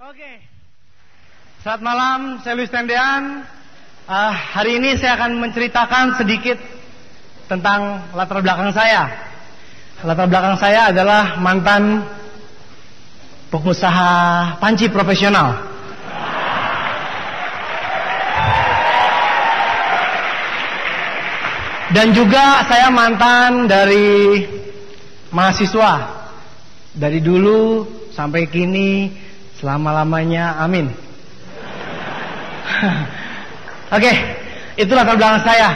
Oke. Selamat malam, saya Luis Tendean. Hari ini saya akan menceritakan sedikit tentang latar belakang saya. Latar belakang saya adalah mantan pengusaha panci profesional. Dan juga saya mantan dari mahasiswa. Dari dulu sampai kini, selama-lamanya, amin. Oke, itu latar belakang saya.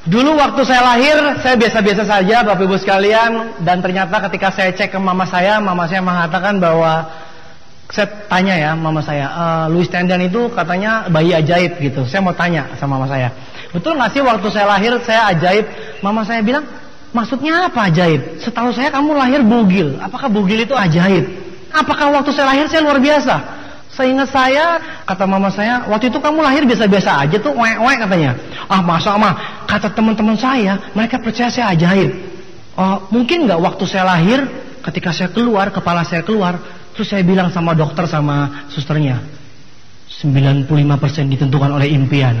Dulu waktu saya lahir, saya biasa-biasa saja Bapak Ibu sekalian. Dan ternyata ketika saya cek ke mama saya mengatakan bahwa, saya tanya ya mama saya, Luis Tendean itu katanya bayi ajaib gitu. Saya mau tanya sama mama saya, betul gak sih waktu saya lahir saya ajaib? Mama saya bilang, maksudnya apa ajaib? Setahu saya kamu lahir bugil. Apakah bugil itu ajaib? Apakah waktu saya lahir saya luar biasa? Seingat saya, kata mama saya, waktu itu kamu lahir biasa-biasa aja tuh, oek-oek katanya. Masa mah, kata teman-teman saya, mereka percaya saya ajaib. Mungkin nggak waktu saya lahir, ketika saya keluar, kepala saya keluar, terus saya bilang sama dokter sama susternya, 95% ditentukan oleh impian.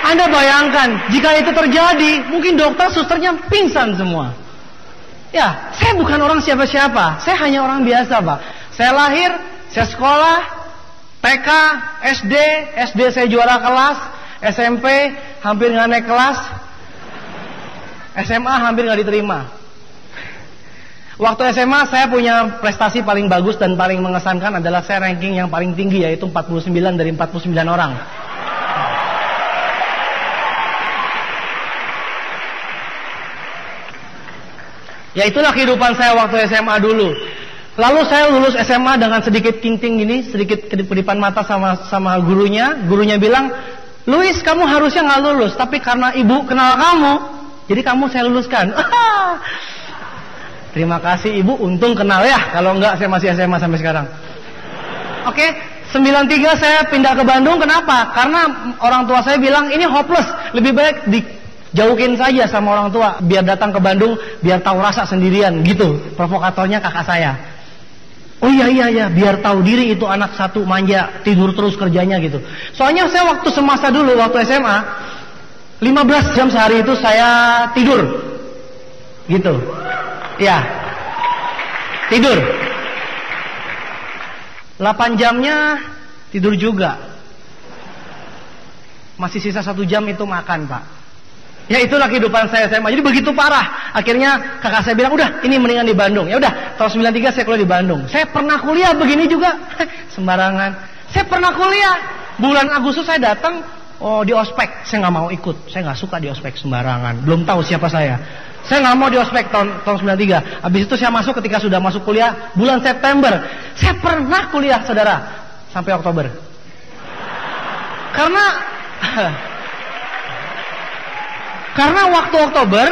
Anda bayangkan, jika itu terjadi, mungkin dokter, susternya pingsan semua. Ya, saya bukan orang siapa-siapa. Saya hanya orang biasa, Pak. Saya lahir, saya sekolah, TK, SD saya juara kelas, SMP hampir nggak naik kelas, SMA hampir nggak diterima. Waktu SMA saya punya prestasi paling bagus dan paling mengesankan adalah saya ranking yang paling tinggi, yaitu 49 dari 49 orang. Ya itulah kehidupan saya waktu SMA dulu. Lalu saya lulus SMA dengan sedikit ting-ting gini, sedikit kedip-kedipan mata sama gurunya. Gurunya bilang, Luis kamu harusnya nggak lulus, tapi karena ibu kenal kamu, jadi kamu saya luluskan. Terima kasih ibu, untung kenal ya. Kalau enggak saya masih SMA sampai sekarang. Oke, 93 saya pindah ke Bandung. Kenapa? Karena orang tua saya bilang ini hopeless, lebih baik jauhin saja sama orang tua, biar datang ke Bandung, biar tahu rasa sendirian gitu. Provokatornya kakak saya. Oh iya, biar tahu diri itu anak satu manja, tidur terus kerjanya gitu. Soalnya saya waktu semasa dulu, waktu SMA, 15 jam sehari itu saya tidur. Gitu. Ya. Tidur. 8 jamnya tidur juga. Masih sisa 1 jam itu makan, Pak. Ya itulah kehidupan saya SMA. Jadi begitu parah. Akhirnya kakak saya bilang, udah ini mendingan di Bandung. Ya udah, tahun 93 saya kuliah di Bandung. Saya pernah kuliah begini juga. Sembarangan. Saya pernah kuliah. Bulan Agustus saya datang di ospek. Saya nggak mau ikut. Saya nggak suka di ospek sembarangan. Belum tahu siapa saya. Saya nggak mau di ospek tahun 93. Habis itu saya masuk ketika sudah masuk kuliah bulan September. Saya pernah kuliah, saudara, sampai Oktober. Karena waktu Oktober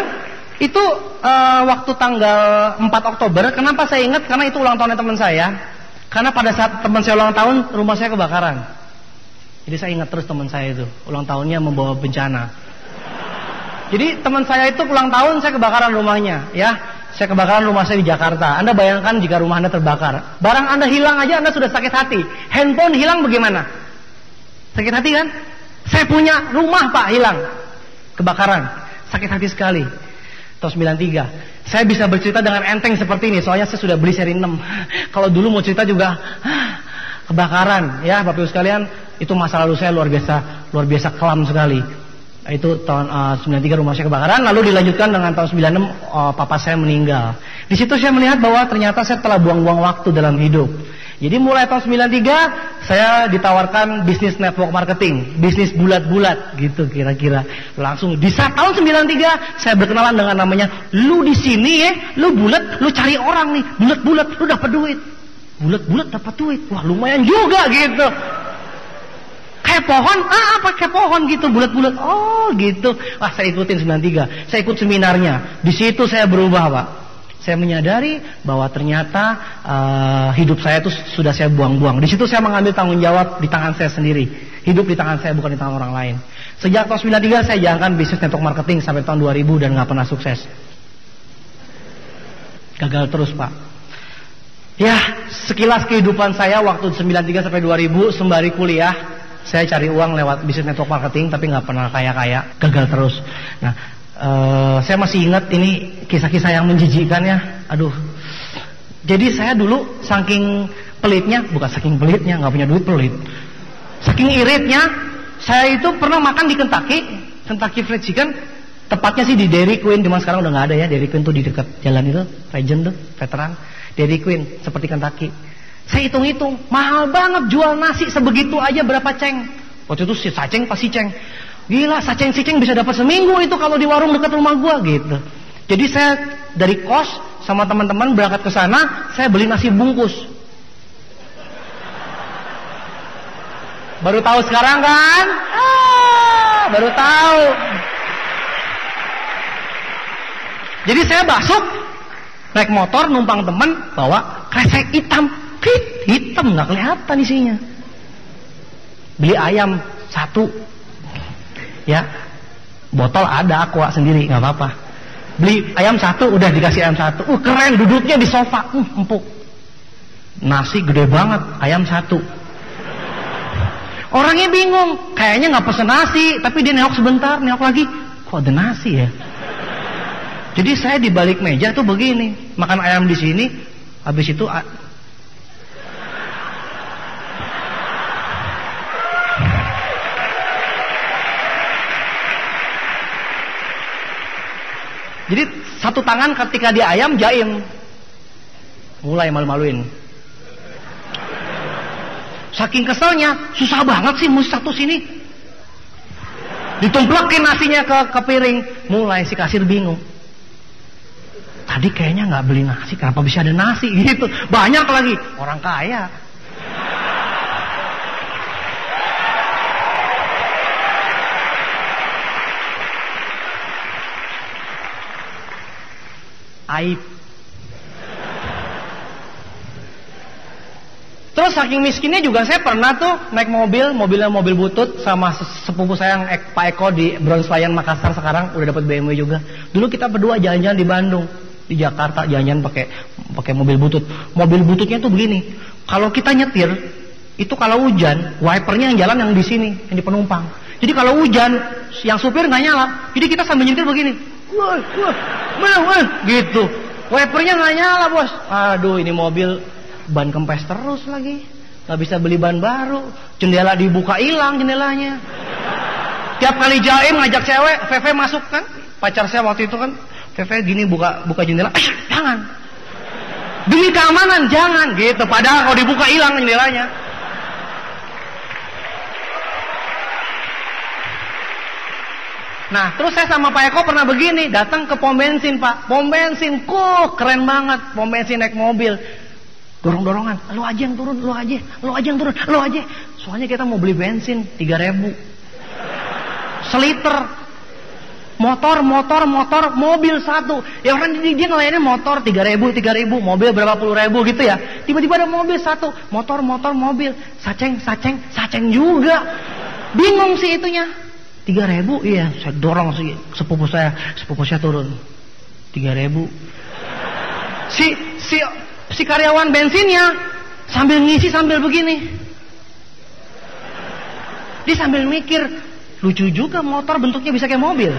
itu waktu tanggal 4 Oktober, kenapa saya ingat? Karena itu ulang tahunnya teman saya. Karena pada saat teman saya ulang tahun, rumah saya kebakaran. Jadi saya ingat terus teman saya itu ulang tahunnya membawa bencana. Jadi teman saya itu ulang tahun, saya kebakaran rumahnya, ya. Saya kebakaran rumah saya di Jakarta. Anda bayangkan jika rumah Anda terbakar, barang Anda hilang aja Anda sudah sakit hati. Handphone hilang bagaimana? Sakit hati kan? Saya punya rumah Pak hilang. Kebakaran, sakit hati sekali. Tahun 93. Saya bisa bercerita dengan enteng seperti ini, soalnya saya sudah beli seri 6. Kalau dulu mau cerita juga kebakaran, ya Bapak Ibu sekalian, itu masa lalu saya luar biasa kelam sekali. Itu tahun 93 rumah saya kebakaran, lalu dilanjutkan dengan tahun 96 papa saya meninggal. Di situ saya melihat bahwa ternyata saya telah buang-buang waktu dalam hidup. Jadi mulai tahun 93 saya ditawarkan bisnis network marketing, bisnis bulat-bulat gitu kira-kira. Langsung di saat tahun 93 saya berkenalan dengan namanya, lu di sini ya, lu bulat, lu cari orang nih, bulat-bulat, lu dapat duit. Bulat-bulat dapat duit. Wah, lumayan juga gitu. Kayak pohon, pakai pohon gitu, bulat-bulat. Oh, gitu. Wah, saya ikutin 93. Saya ikut seminarnya. Di situ saya berubah, Pak. Saya menyadari bahwa ternyata hidup saya itu sudah saya buang-buang. Di situ saya mengambil tanggung jawab di tangan saya sendiri. Hidup di tangan saya, bukan di tangan orang lain. Sejak tahun 93 saya jalankan bisnis network marketing sampai tahun 2000 dan nggak pernah sukses. Gagal terus, Pak. Ya, sekilas kehidupan saya waktu 93 sampai 2000 sembari kuliah, saya cari uang lewat bisnis network marketing, tapi nggak pernah kaya-kaya, gagal terus. Nah, saya masih ingat ini kisah-kisah yang menjijikkan ya. Aduh. Jadi saya dulu saking pelitnya, bukan saking pelitnya, nggak punya duit pelit. Saking iritnya, saya itu pernah makan di Kentucky Fried Chicken. Tepatnya sih di Dairy Queen, cuma sekarang udah nggak ada ya. Dairy Queen tuh di dekat jalan itu, Regent tuh, veteran. Dairy Queen seperti Kentucky. Saya hitung-hitung, mahal banget jual nasi sebegitu aja berapa ceng. Waktu itu si saceng pasti ceng. Gila, saceng-siceng bisa dapat seminggu itu kalau di warung dekat rumah gua gitu. Jadi saya dari kos sama teman-teman berangkat ke sana, saya beli nasi bungkus. Baru tahu sekarang kan? Baru tahu. Jadi saya masuk, naik motor, numpang teman, bawa kresek hitam. Hitam, nggak kelihatan isinya. Beli ayam 1. Ya, botol ada aqua sendiri, nggak apa-apa. Beli ayam 1, udah dikasih ayam 1. Keren, duduknya di sofa, empuk. Nasi gede banget, ayam 1. Orangnya bingung, kayaknya nggak pesen nasi, tapi dia nengok sebentar, nengok lagi, kok ada nasi ya? Jadi saya di balik meja tuh begini, makan ayam di sini, habis itu jadi satu tangan ketika dia ayam jaim, mulai malu-maluin. Saking keselnya, susah banget sih mesti satu sini. Ditumplekin nasinya ke piring, mulai si kasir bingung. Tadi kayaknya nggak beli nasi, kenapa bisa ada nasi gitu? Banyak lagi, orang kaya. Aib. Terus saking miskinnya juga saya pernah tuh naik mobilnya mobil butut sama sepupu saya yang Pak Eko di Bronslayan Makassar, sekarang udah dapat BMW juga. Dulu kita berdua jalan-jalan di Bandung, di Jakarta jalan-jalan pakai mobil butut. Mobil bututnya tuh begini. Kalau kita nyetir, itu kalau hujan, wipernya yang jalan yang di sini, yang di penumpang. Jadi kalau hujan, yang supir nggak nyala. Jadi kita sambil nyetir begini. Wah, gitu. Wipernya nggak nyala, bos. Aduh, ini mobil ban kempes terus lagi, nggak bisa beli ban baru, jendela dibuka hilang jendelanya. Tiap kali jaim ngajak cewek, VV masuk kan, pacar saya waktu itu kan, VV gini buka jendela, jangan, demi keamanan jangan, gitu. Padahal kalau dibuka hilang jendelanya. Nah, terus saya sama Pak Eko pernah begini, datang ke pom bensin, Pak, pom bensin, kok keren banget, pom bensin naik mobil. Dorong-dorongan, lo aja yang turun, lo aja yang turun, lo aja. Soalnya kita mau beli bensin 3.000 seliter. Motor, mobil 1. Ya orang dia ngelayanin motor 3.000, mobil berapa puluh ribu gitu ya. Tiba-tiba ada mobil 1, motor, mobil, saceng juga. Bingung sih itunya. 3.000, iya, saya dorong sih sepupu saya turun. 3.000. Si karyawan bensinnya sambil ngisi sambil begini. Dia sambil mikir, lucu juga motor bentuknya bisa kayak mobil.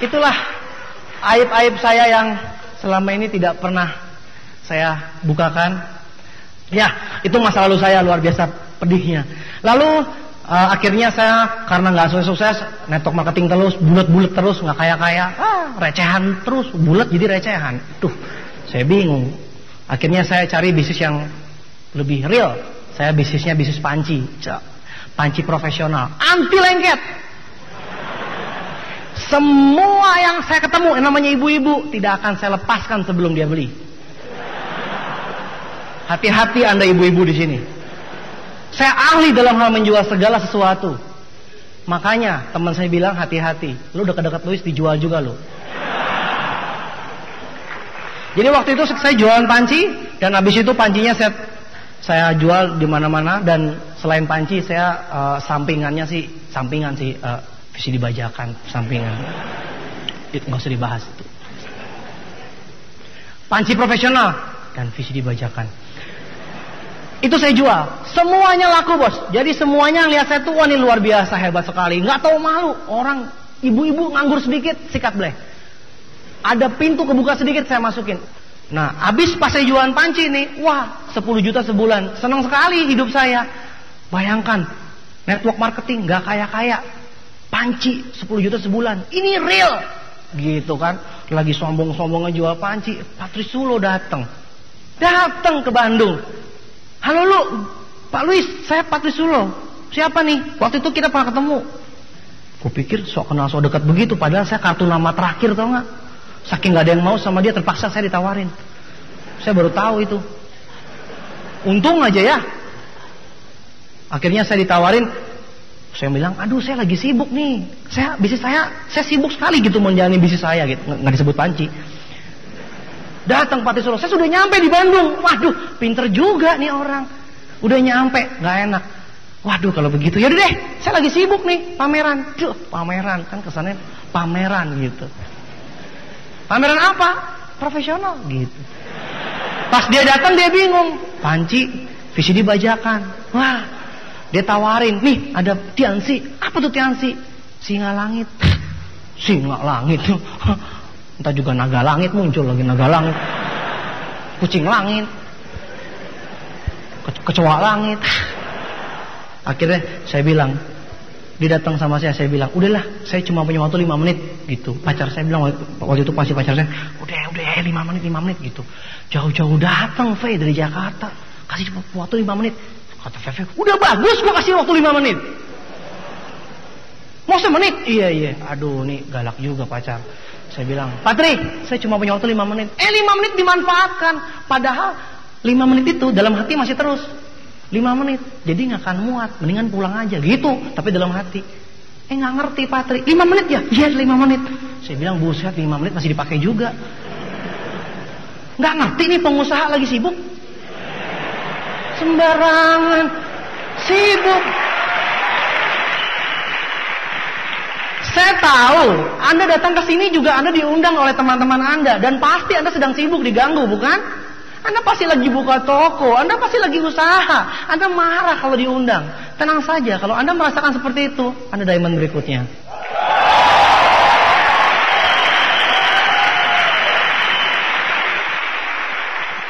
Itulah aib-aib saya yang selama ini tidak pernah saya bukakan. Ya, itu masa lalu saya luar biasa pedihnya. Lalu akhirnya saya karena nggak sukses, network marketing terus, bulat terus, nggak kaya, recehan terus, bulat jadi recehan. Tuh, saya bingung. Akhirnya saya cari bisnis yang lebih real. Saya bisnisnya bisnis panci profesional, anti lengket. Semua yang saya ketemu, yang namanya ibu-ibu, tidak akan saya lepaskan sebelum dia beli. Hati-hati Anda ibu-ibu di sini. Saya ahli dalam hal menjual segala sesuatu. Makanya teman saya bilang hati-hati. Lu dekat-dekat Luis dijual juga lu. Jadi waktu itu saya jualan panci, dan habis itu pancinya saya jual di mana-mana, dan selain panci saya sampingan sih visi dibajakan sampingan. Itu nggak usah dibahas itu. Panci profesional dan visi dibajakan. Itu saya jual. Semuanya laku, bos. Jadi semuanya yang lihat saya tuh, wah ini luar biasa, hebat sekali. Nggak tahu malu. Orang ibu-ibu nganggur sedikit, sikat bleh. Ada pintu kebuka sedikit, saya masukin. Nah, habis pas saya jualan panci nih, wah 10 juta sebulan. Senang sekali hidup saya. Bayangkan, network marketing nggak kaya-kaya. Panci 10 juta sebulan. Ini real. Gitu kan. Lagi sombong-sombongnya jual panci. Patrisulo datang ke Bandung. Halo lu, Pak Luis, saya Patrisulo. Siapa nih? Waktu itu kita pernah ketemu. Kupikir sok kenal sok dekat begitu, padahal saya kartu nama terakhir, tau nggak? Saking nggak ada yang mau sama dia, terpaksa saya ditawarin. Saya baru tahu itu. Untung aja ya. Akhirnya saya ditawarin. Saya bilang, aduh saya lagi sibuk nih. Bisnis saya sibuk sekali gitu menjalani bisnis saya gitu. Nggak disebut panci. Datang Patrisulo, saya sudah nyampe di Bandung. Waduh, pinter juga nih orang. Udah nyampe, nggak enak. Waduh, kalau begitu, yaudah deh, saya lagi sibuk nih, pameran. Duh, pameran, kan kesannya pameran gitu. Pameran apa? Profesional gitu. Pas dia datang dia bingung. Panci, visi dibajakan. Wah, dia tawarin, nih ada Tiansi. Apa tuh Tiansi? Singa langit. Singa langit tuh. Entah juga naga langit muncul lagi, naga langit, kucing langit, kecoa langit. Akhirnya saya bilang, dia datang sama saya bilang, udahlah, saya cuma punya waktu 5 menit gitu. Pacar saya bilang waktu itu pasti pacar saya, udah 5 menit gitu. Jauh-jauh datang Fe dari Jakarta, kasih waktu 5 menit. Kata Fe, udah bagus gua kasih waktu 5 menit. Mau semenit? Iya. Aduh, nih galak juga pacar. Saya bilang, Patri, saya cuma punya waktu 5 menit. 5 menit dimanfaatkan. Padahal 5 menit itu dalam hati masih terus. 5 menit, jadi gak akan muat. Mendingan pulang aja, gitu. Tapi dalam hati. Gak ngerti Patri. 5 menit ya? Iya 5 menit. Saya bilang, buset 5 menit masih dipakai juga. Gak ngerti nih pengusaha lagi sibuk. Sembarangan. Sibuk. Saya tahu, Anda datang ke sini juga Anda diundang oleh teman-teman Anda. Dan pasti Anda sedang sibuk, diganggu, bukan? Anda pasti lagi buka toko, Anda pasti lagi usaha. Anda marah kalau diundang. Tenang saja, kalau Anda merasakan seperti itu, Anda diamond berikutnya.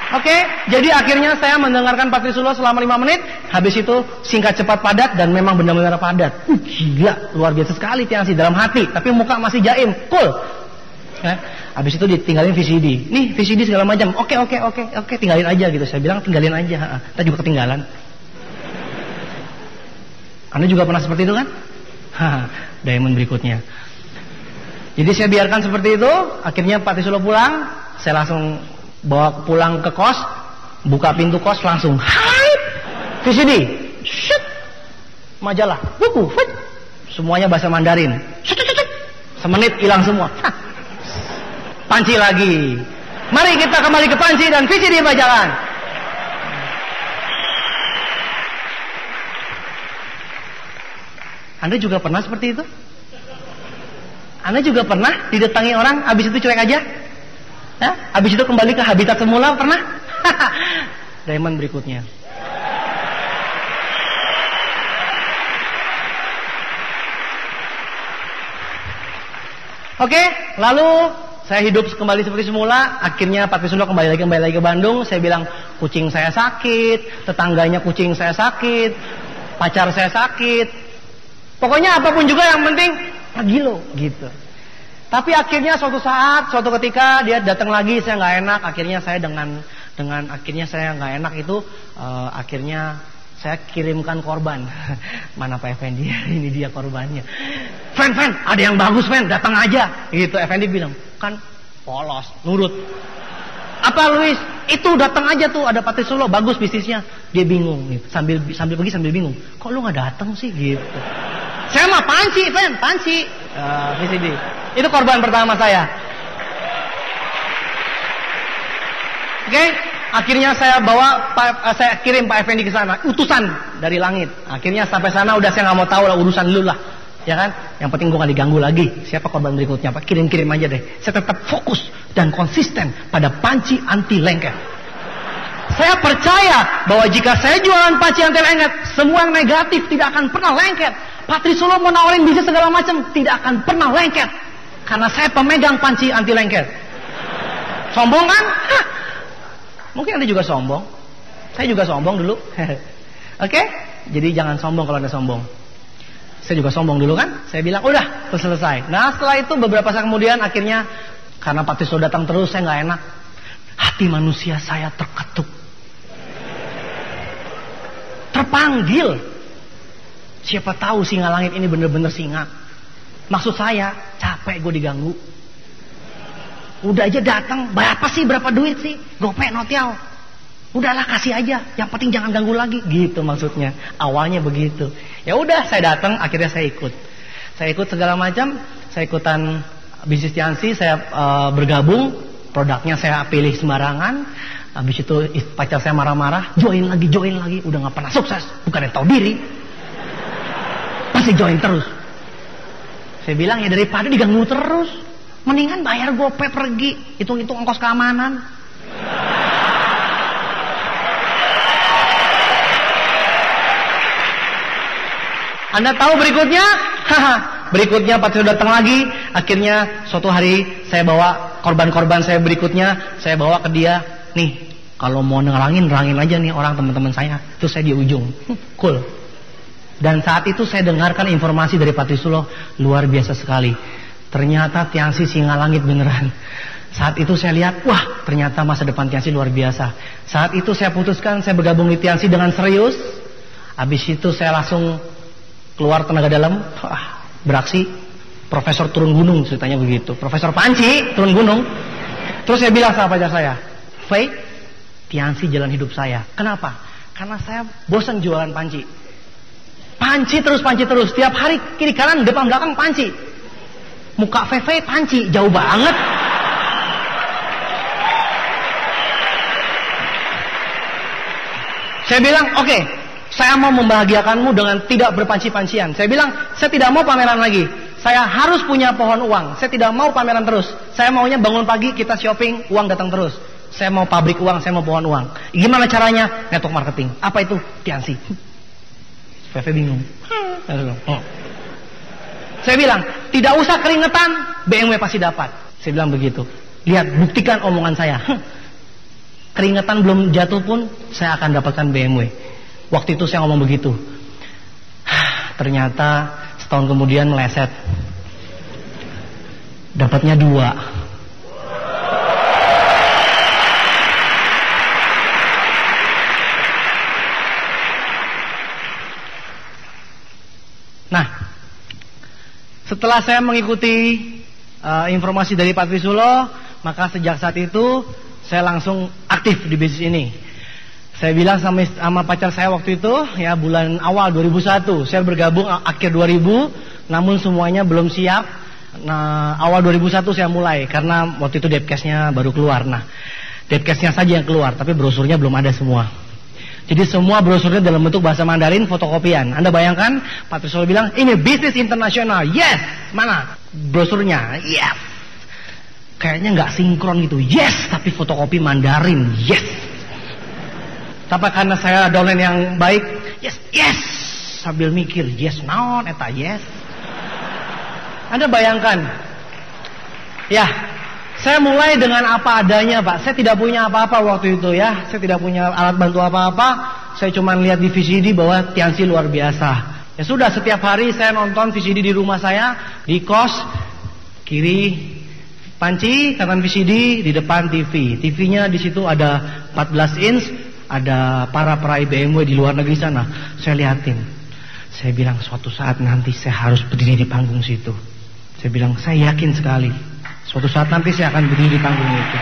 Oke, jadi akhirnya saya mendengarkan Patrisulo selama 5 menit. Habis itu singkat cepat padat dan memang benar-benar padat. Gila, luar biasa sekali Tiansi dalam hati, tapi muka masih jaim, cool. Habis itu ditinggalin VCD. Nih VCD segala macam. Oke, tinggalin aja gitu. Saya bilang tinggalin aja. Kita juga ketinggalan. Anda juga pernah seperti itu kan? Diamond berikutnya. Jadi saya biarkan seperti itu. Akhirnya Patrisulo pulang. Saya langsung bawa pulang ke kos, buka pintu kos langsung hai VCD, shit, majalah, buku, fit. Semuanya bahasa Mandarin, shit. Semenit hilang semua. Panci lagi. Mari kita kembali ke panci dan VCD bajakan. Anda juga pernah seperti itu? Anda juga pernah didatangi orang, habis itu cuek aja? Habis itu kembali ke habitat semula, pernah? Diamond berikutnya. Oke, lalu saya hidup kembali seperti semula. Akhirnya Patrisulo kembali lagi ke Bandung. Saya bilang kucing saya sakit, tetangganya kucing saya sakit, pacar saya sakit. Pokoknya apapun juga yang penting pagi lo gitu. Tapi akhirnya suatu ketika dia datang lagi, saya nggak enak. Akhirnya saya dengan akhirnya saya nggak enak itu, akhirnya saya kirimkan korban. Mana Pak Effendi? Ini dia korbannya. Fen, ada yang bagus Fen, datang aja. Gitu Effendi bilang, kan polos, nurut. Apa Luis? Itu datang aja tuh, ada Patrisulo, bagus bisnisnya. Dia bingung, gitu. sambil pergi sambil bingung. Kok lu nggak datang sih? Gitu. Saya mah panci, Fen, panci. VCD. Itu korban pertama saya. Oke, akhirnya saya saya kirim Pak Effendi ke sana, utusan dari langit. Akhirnya sampai sana udah saya nggak mau tahu lah urusan lu lah. Ya kan? Yang penting gue gak diganggu lagi. Siapa korban berikutnya Pak? Kirim-kirim aja deh. Saya tetap fokus dan konsisten pada panci anti lengket. Saya percaya bahwa jika saya jualan panci anti lengket, semua yang negatif tidak akan pernah lengket. Patrisolo mau nawarin bisnis segala macam, tidak akan pernah lengket. Karena saya pemegang panci anti lengket. Sombong kan? Hah. Mungkin Anda juga sombong. Saya juga sombong dulu. Oke? Jadi jangan sombong kalau Anda sombong. Saya juga sombong dulu kan? Saya bilang, udah, selesai. Nah setelah itu beberapa saat kemudian akhirnya, karena Patrisolo datang terus, saya gak enak. Hati manusia saya terketuk. Terpanggil. Siapa tahu singa langit ini bener-bener singa. Maksud saya, capek gue diganggu. Udah aja datang, berapa sih, berapa duit sih? Gopek notiau. Udahlah kasih aja, yang penting jangan ganggu lagi, gitu maksudnya. Awalnya begitu. Ya udah, saya datang, akhirnya saya ikut. Saya ikut segala macam, saya ikutan bisnis Tiansi, saya bergabung, produknya saya pilih sembarangan. Habis itu pacar saya marah-marah, join lagi, udah nggak pernah sukses, bukan yang tahu diri, pasti join terus. Saya bilang ya daripada diganggu terus, mendingan bayar Gopay pergi, hitung-hitung ongkos keamanan. Anda tahu berikutnya? Berikutnya Patrisolo datang lagi. Akhirnya suatu hari saya bawa korban-korban saya berikutnya, saya bawa ke dia. Nih, kalau mau nerangin aja nih orang teman-teman saya. Terus saya di ujung. Cool. Dan saat itu saya dengarkan informasi dari Patrisolo luar biasa sekali. Ternyata Tiansi singa langit beneran. Saat itu saya lihat, wah ternyata masa depan Tiansi luar biasa. Saat itu saya putuskan saya bergabung di Tiansi dengan serius. Habis itu saya langsung keluar tenaga dalam, beraksi. Profesor turun gunung ceritanya begitu. Profesor Panci turun gunung. Terus saya bilang sama pacar saya, Faye, Tiansi jalan hidup saya. Kenapa? Karena saya bosan jualan panci. Panci terus. Tiap hari kiri kanan depan belakang panci. Muka Faye panci, jauh banget. Saya bilang, oke, saya mau membahagiakanmu dengan tidak berpanci-pancian. Saya bilang, saya tidak mau pameran lagi. Saya harus punya pohon uang. Saya tidak mau pameran terus. Saya maunya bangun pagi, kita shopping, uang datang terus. Saya mau pabrik uang, saya mau pohon uang. Gimana caranya? Network marketing. Apa itu? Tiansi. Feve bingung. Saya bilang, tidak usah keringetan, BMW pasti dapat. Saya bilang begitu. Lihat, buktikan omongan saya. Keringetan belum jatuh pun, saya akan dapatkan BMW. Waktu itu saya ngomong begitu. Ternyata setahun kemudian meleset. Dapatnya 2. Nah, setelah saya mengikuti informasi dari Patrisolo, maka sejak saat itu saya langsung aktif di bisnis ini. Saya bilang sama pacar saya waktu itu, ya bulan awal 2001, saya bergabung akhir 2000, namun semuanya belum siap. Nah, awal 2001 saya mulai, karena waktu itu depcase-nya baru keluar. Nah, depcase-nya saja yang keluar, tapi brosurnya belum ada semua. Jadi semua brosurnya dalam bentuk bahasa Mandarin, fotokopian. Anda bayangkan, Patrisolo bilang, ini bisnis internasional. Yes! Mana? Brosurnya? Yes! Kayaknya nggak sinkron gitu. Yes! Tapi fotokopi Mandarin. Yes! Tapi karena saya downline yang baik, yes, sambil mikir, yes, naon, eta yes. Anda bayangkan, ya, saya mulai dengan apa adanya, Pak. Saya tidak punya apa-apa waktu itu ya, saya tidak punya alat bantu apa-apa. Saya cuma lihat di VCD bahwa Tiansi luar biasa. Ya sudah, setiap hari saya nonton VCD di rumah saya, di kos, kiri panci, kanan VCD, di depan TV. TV-nya di situ ada 14 inch. Ada para peraih BMW di luar negeri sana. Saya liatin. Saya bilang suatu saat nanti saya harus berdiri di panggung situ. Saya bilang saya yakin sekali suatu saat nanti saya akan berdiri di panggung itu.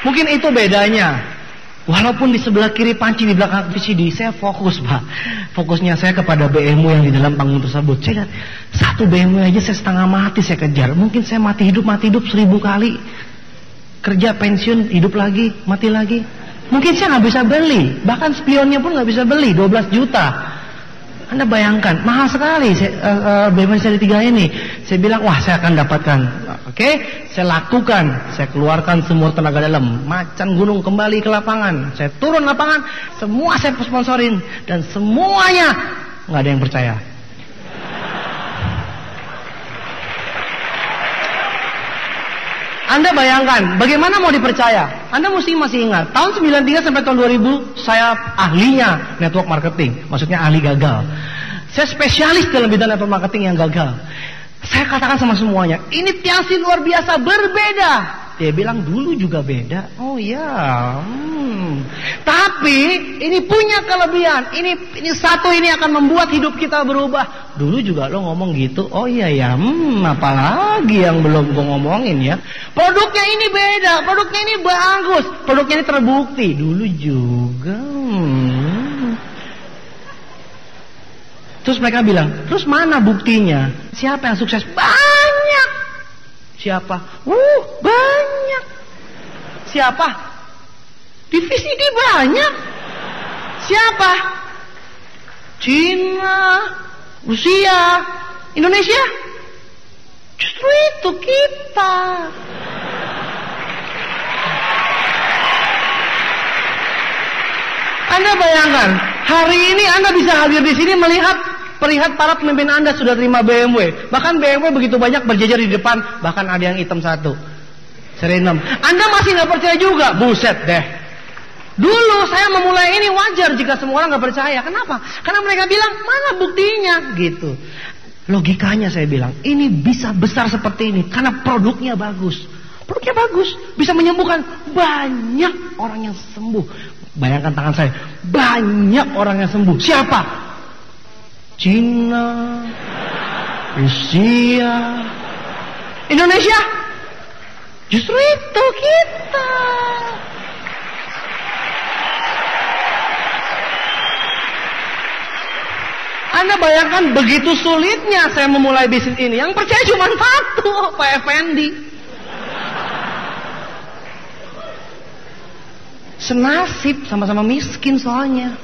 Mungkin itu bedanya. Walaupun di sebelah kiri panci, di belakang VCD, saya fokus, Pak. Fokusnya saya kepada BMW yang di dalam panggung tersebut. Saya lihat satu BMW aja saya setengah mati saya kejar. Mungkin saya mati hidup 1000 kali. Kerja pensiun, hidup lagi, mati lagi. Mungkin saya nggak bisa beli, bahkan spionnya pun nggak bisa beli, 12 juta. Anda bayangkan, mahal sekali BMW seri 3 ini. Saya bilang, wah saya akan dapatkan. Oke, saya lakukan. Saya keluarkan semua tenaga dalam. Macan gunung kembali ke lapangan. Saya turun lapangan, semua saya sponsorin. Dan semuanya nggak ada yang percaya. Anda bayangkan, bagaimana mau dipercaya? Anda masih ingat, tahun 93 sampai tahun 2000, saya ahlinya network marketing. Maksudnya ahli gagal. Saya spesialis dalam bidang network marketing yang gagal. Saya katakan sama semuanya, ini Tiasi luar biasa, berbeda. Dia bilang, dulu juga beda. Oh ya, tapi ini punya kelebihan. Ini satu ini akan membuat hidup kita berubah. Dulu juga lo ngomong gitu. Oh iya ya, apalagi yang belum gue ngomongin ya. Produknya ini beda, produknya ini bagus, produknya ini terbukti. Dulu juga. Terus mereka bilang, terus mana buktinya? Siapa yang sukses? Banyak. Siapa? Banyak. Siapa? Divisi ini banyak. Siapa? Cina, Rusia, Indonesia. Justru itu kita. Anda bayangkan, hari ini Anda bisa hadir di sini melihat para pemimpin Anda sudah terima BMW. Bahkan BMW begitu banyak berjejer di depan, bahkan ada yang hitam satu. Seri 6. Anda masih nggak percaya juga? Buset deh. Dulu saya memulai ini wajar jika semua orang nggak percaya. Kenapa? Karena mereka bilang, mana buktinya? Gitu. Logikanya saya bilang, ini bisa besar seperti ini karena produknya bagus. Produknya bagus, bisa menyembuhkan banyak orang yang sembuh. Bayangkan tangan saya, banyak orang yang sembuh. Siapa? Cina, Rusia, Indonesia. Justru itu kita. Anda bayangkan begitu sulitnya saya memulai bisnis ini. Yang percaya cuma satu, Pak Effendi. Senasib, sama-sama miskin soalnya.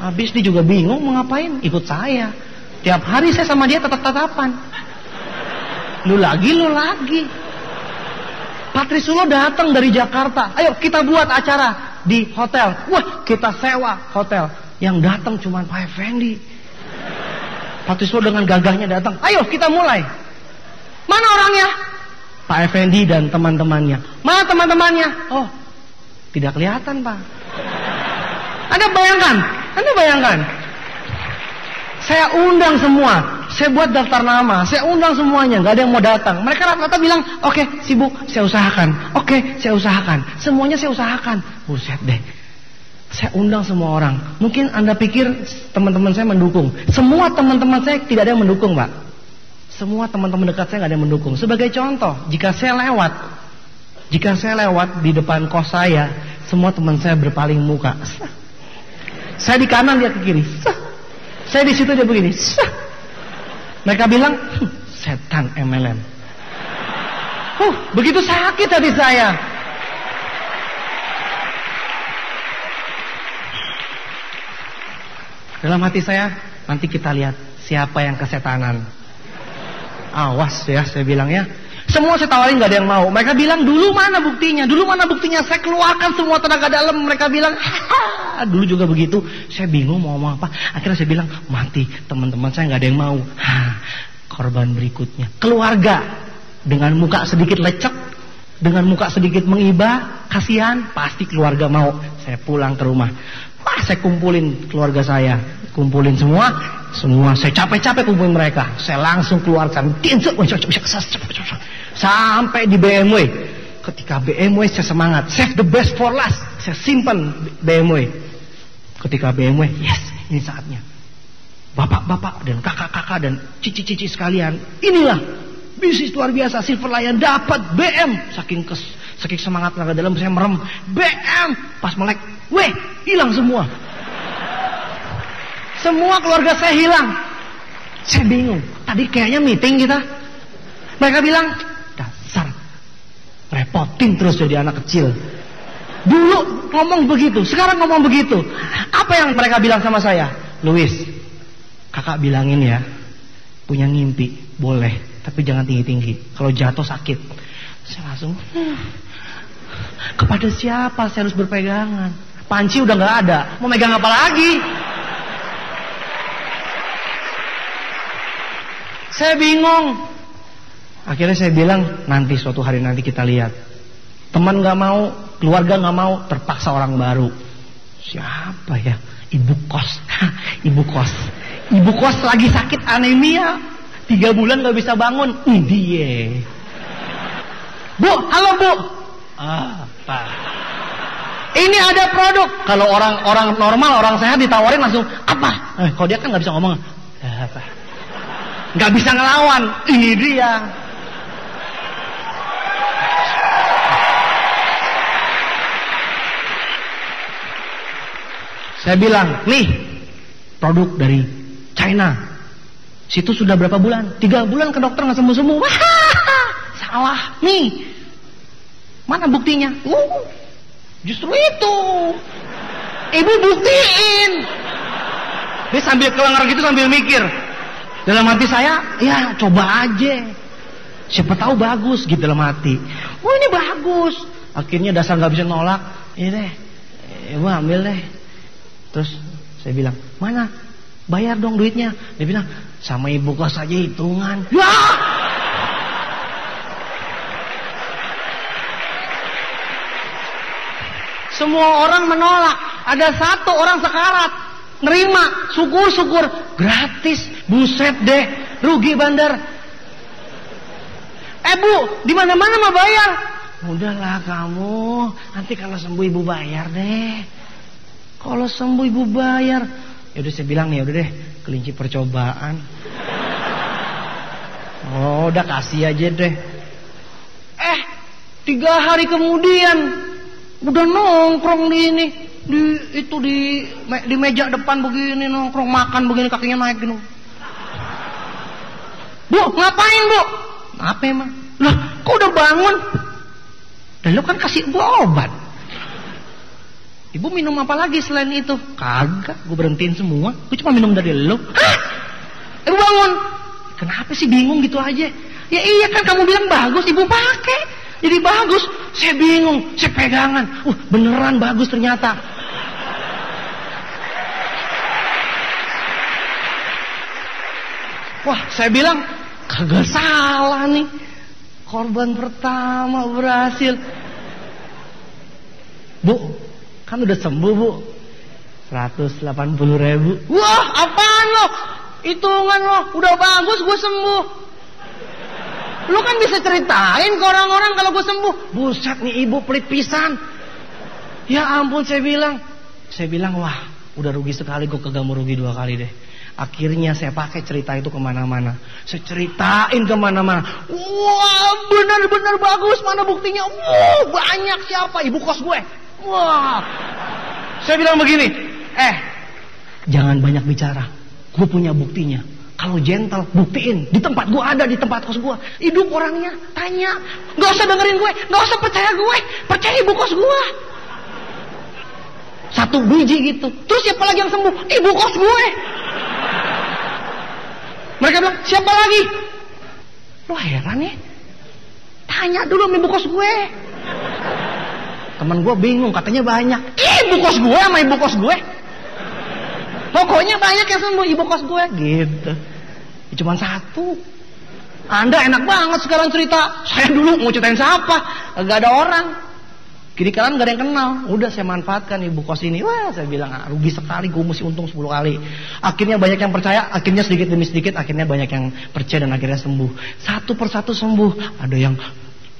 Habis dia juga bingung mau ngapain, ikut saya. Tiap hari saya sama dia tatap-tatapan. Lu lagi. Pak Trisulo datang dari Jakarta. Ayo kita buat acara di hotel. Wah, kita sewa hotel. Yang datang cuma Pak Effendi. Pak Trisulo dengan gagahnya datang. Ayo kita mulai. Mana orangnya? Pak Effendi dan teman-temannya. Mana teman-temannya? Oh, tidak kelihatan, Pak. Anda bayangkan. Saya undang semua. Saya buat daftar nama. Saya undang semuanya. Gak ada yang mau datang. Mereka rata-rata bilang, oke, sibuk. Saya usahakan. Oke, saya usahakan. Semuanya saya usahakan. Buset deh. Saya undang semua orang. Mungkin Anda pikir teman-teman saya mendukung. Semua teman-teman saya tidak ada yang mendukung, Pak. Semua teman-teman dekat saya gak ada yang mendukung. Sebagai contoh, jika saya lewat di depan kos saya, semua teman saya berpaling muka. Saya di kanan, dia ke kiri. Saya di situ, dia begini. Mereka bilang, setan MLM. Begitu sakit hati saya. Dalam hati saya, nanti kita lihat siapa yang kesetanan. Awas ya, saya bilang ya. Semua saya tawarin gak ada yang mau. Mereka bilang, dulu mana buktinya? Saya keluarkan semua tenaga dalam. Mereka bilang, dulu juga begitu. Saya bingung mau ngomong apa. Akhirnya saya bilang, mati. Teman-teman saya gak ada yang mau. Korban berikutnya, keluarga. Dengan muka sedikit lecek, dengan muka sedikit mengiba, kasihan, pasti keluarga mau. Saya pulang ke rumah. Saya kumpulin keluarga saya. Kumpulin semua. Saya capek-capek kumpulin mereka. Saya langsung keluarkan. Sampai di BMW. Ketika BMW saya semangat. Save the best for last. Saya simpan BMW. Ketika BMW, yes, ini saatnya. Bapak-bapak dan kakak-kakak dan cici-cici sekalian, inilah bisnis luar biasa. Silver Lion dapat BM. Saking semangat tenaga dalam saya merem. BM. Pas melek, hilang semua. Semua keluarga saya hilang. Saya bingung. Tadi kayaknya meeting kita. Mereka bilang, dasar repotin terus jadi anak kecil. Dulu ngomong begitu, sekarang ngomong begitu. Apa yang mereka bilang sama saya? Louis, Kakak bilangin ya, punya ngimpi boleh, tapi jangan tinggi-tinggi. Kalau jatuh sakit. Saya langsung, kepada siapa saya harus berpegangan? Panci udah nggak ada, mau megang apa lagi? Saya bingung. Akhirnya saya bilang, nanti suatu hari nanti kita lihat. Teman nggak mau, keluarga nggak mau, terpaksa orang baru. Siapa ya? Ibu kos. Ibu kos. Ibu kos lagi sakit anemia, 3 bulan nggak bisa bangun. Dia. Bu, halo bu. Apa? Ini ada produk. Kalau orang normal, orang sehat ditawarin langsung apa? Kalau dia kan nggak bisa ngomong. Apa? Nggak bisa ngelawan. Ini dia. Saya bilang, nih produk dari China. Situ sudah berapa bulan? 3 bulan ke dokter nggak sembuh-sembuh. Wah, salah. Nih, mana buktinya? Justru itu. Ibu buktiin. Dia sambil kelengar gitu sambil mikir. Dalam hati saya, ya coba aja. Siapa tahu bagus gitu dalam hati. Oh ini bagus. Akhirnya dasar nggak bisa nolak. Ini deh, ibu ambil deh. Terus saya bilang, mana? Bayar dong duitnya. Dia bilang, sama ibu kos aja hitungan. Ya! Semua orang menolak. Ada 1 orang sekarat. Nerima. Syukur-syukur. Gratis. Buset deh. Rugi bandar. Bu, di mana-mana mau bayar. Udahlah kamu. Nanti kalau sembuh ibu bayar deh. Kalau sembuh ibu bayar. Ya udah saya bilang nih, udah deh, kelinci percobaan. Oh, udah kasih aja deh. 3 hari kemudian udah nongkrong di ini, di meja depan begini nongkrong makan begini kakinya naik gitu. Bu, ngapain bu? Apa emang? Lah, kok udah bangun? Dan lu kan kasih gua obat. Ibu minum apa lagi selain itu? Kagak, gue berhentiin semua. Gue cuma minum dari lo. Hah? Ibu bangun. Kenapa sih bingung gitu aja? Ya iya kan kamu bilang bagus, ibu pakai. Jadi bagus. Saya bingung, saya pegangan. Beneran bagus ternyata. Wah, saya bilang kagak salah nih. Korban pertama berhasil. Bu, kan udah sembuh bu, 180.000. Wah, apaan lo? Hitungan lo, udah bagus gue sembuh. Lo kan bisa ceritain ke orang-orang kalau gue sembuh. Buset nih ibu pelit pisan. Ya ampun saya bilang wah udah rugi sekali, gue kagak mau rugi 2 kali deh. Akhirnya saya pakai cerita itu kemana-mana. Saya ceritain kemana-mana. Wah benar-benar bagus, mana buktinya? Wah banyak siapa? Ibu kos gue. Wah, saya bilang begini, jangan banyak bicara. Gue punya buktinya. Kalau gentle, buktiin. Di tempat gue ada, di tempat kos gue. Hidup orangnya, tanya. Gak usah dengerin gue, gak usah percaya gue. Percaya ibu kos gue. 1 biji gitu. Terus siapa lagi yang sembuh? Ibu kos gue. Mereka bilang, siapa lagi? Lo heran ya? Tanya dulu sama ibu kos gue. Teman gue bingung, katanya banyak. Ibu kos gue sama ibu kos gue. Pokoknya banyak yang sembuh ibu kos gue. Gitu. Ya, cuma 1. Anda enak banget sekarang cerita. Saya dulu mau ceritain siapa? Gak ada orang. Kiri kanan gak ada yang kenal. Udah saya manfaatkan ibu kos ini. Wah saya bilang rugi sekali, gue mesti untung 10 kali. Akhirnya banyak yang percaya. Akhirnya sedikit demi sedikit. Akhirnya banyak yang percaya dan akhirnya sembuh. 1 persatu sembuh. Ada yang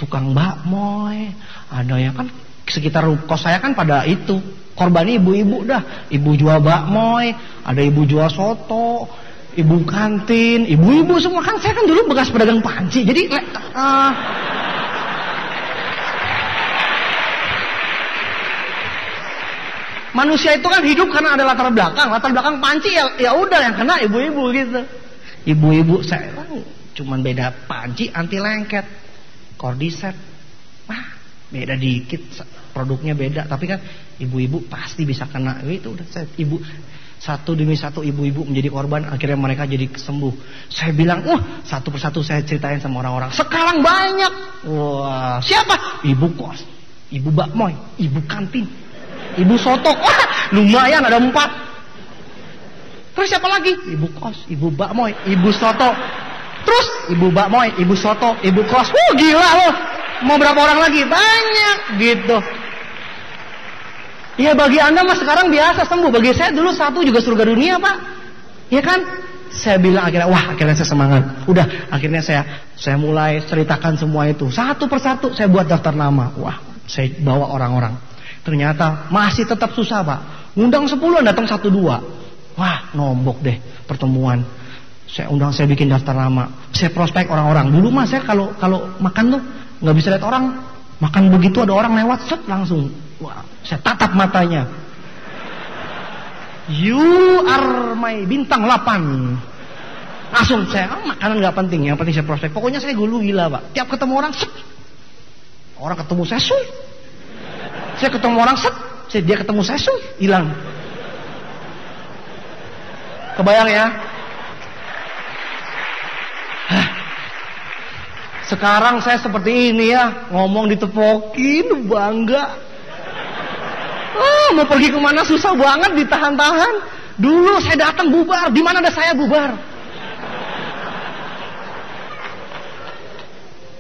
tukang bakmoy. Ada yang kan sekitar kos saya kan pada itu korbannya ibu-ibu dah. Ibu jual bakmoy, ada ibu jual soto, ibu kantin, ibu-ibu semua. Kan saya kan dulu bekas pedagang panci. Jadi manusia itu kan hidup karena ada latar belakang. Latar belakang panci ya udah yang kena ibu-ibu gitu. Ibu-ibu saya kan cuman beda panci anti lengket, kordiset. Beda dikit, produknya beda, tapi kan ibu-ibu pasti bisa kena. Itu udah Satu demi satu ibu-ibu menjadi korban, akhirnya mereka jadi sembuh. Saya bilang, satu persatu saya ceritain sama orang-orang. Sekarang banyak. Wah, siapa? Ibu kos, ibu bakmoy, ibu kantin, ibu soto. Wah, lumayan ada 4. Terus siapa lagi? Ibu kos, ibu bakmoy, ibu soto. Terus ibu bakmoy, ibu soto, ibu kos. Gila loh. Mau berapa orang lagi? Banyak gitu. Ya bagi Anda mah sekarang biasa sembuh. Bagi saya dulu 1 juga surga dunia, Pak. Ya kan? Saya bilang akhirnya saya semangat. Udah, akhirnya saya mulai ceritakan semua itu. Satu persatu saya buat daftar nama. Wah, saya bawa orang-orang. Ternyata masih tetap susah, Pak. Ngundang 10 datang 1-2. Wah, nombok deh pertemuan. Saya bikin daftar nama. Saya prospek orang-orang. Dulu mah saya kalau makan tuh nggak bisa lihat orang. Makan begitu ada orang lewat, set langsung. Wah, saya tatap matanya. You are my bintang 8. Langsung saya, makanan nggak penting, yang penting saya prospek. Pokoknya saya gila, Pak. Tiap ketemu orang, set. Orang ketemu saya, suy. Saya ketemu orang, set. Dia ketemu saya, suy. Hilang. Kebayang ya? Sekarang saya seperti ini ya, ngomong ditepokin, bangga. Mau pergi kemana susah banget, ditahan-tahan. Dulu saya datang bubar, di mana ada saya bubar.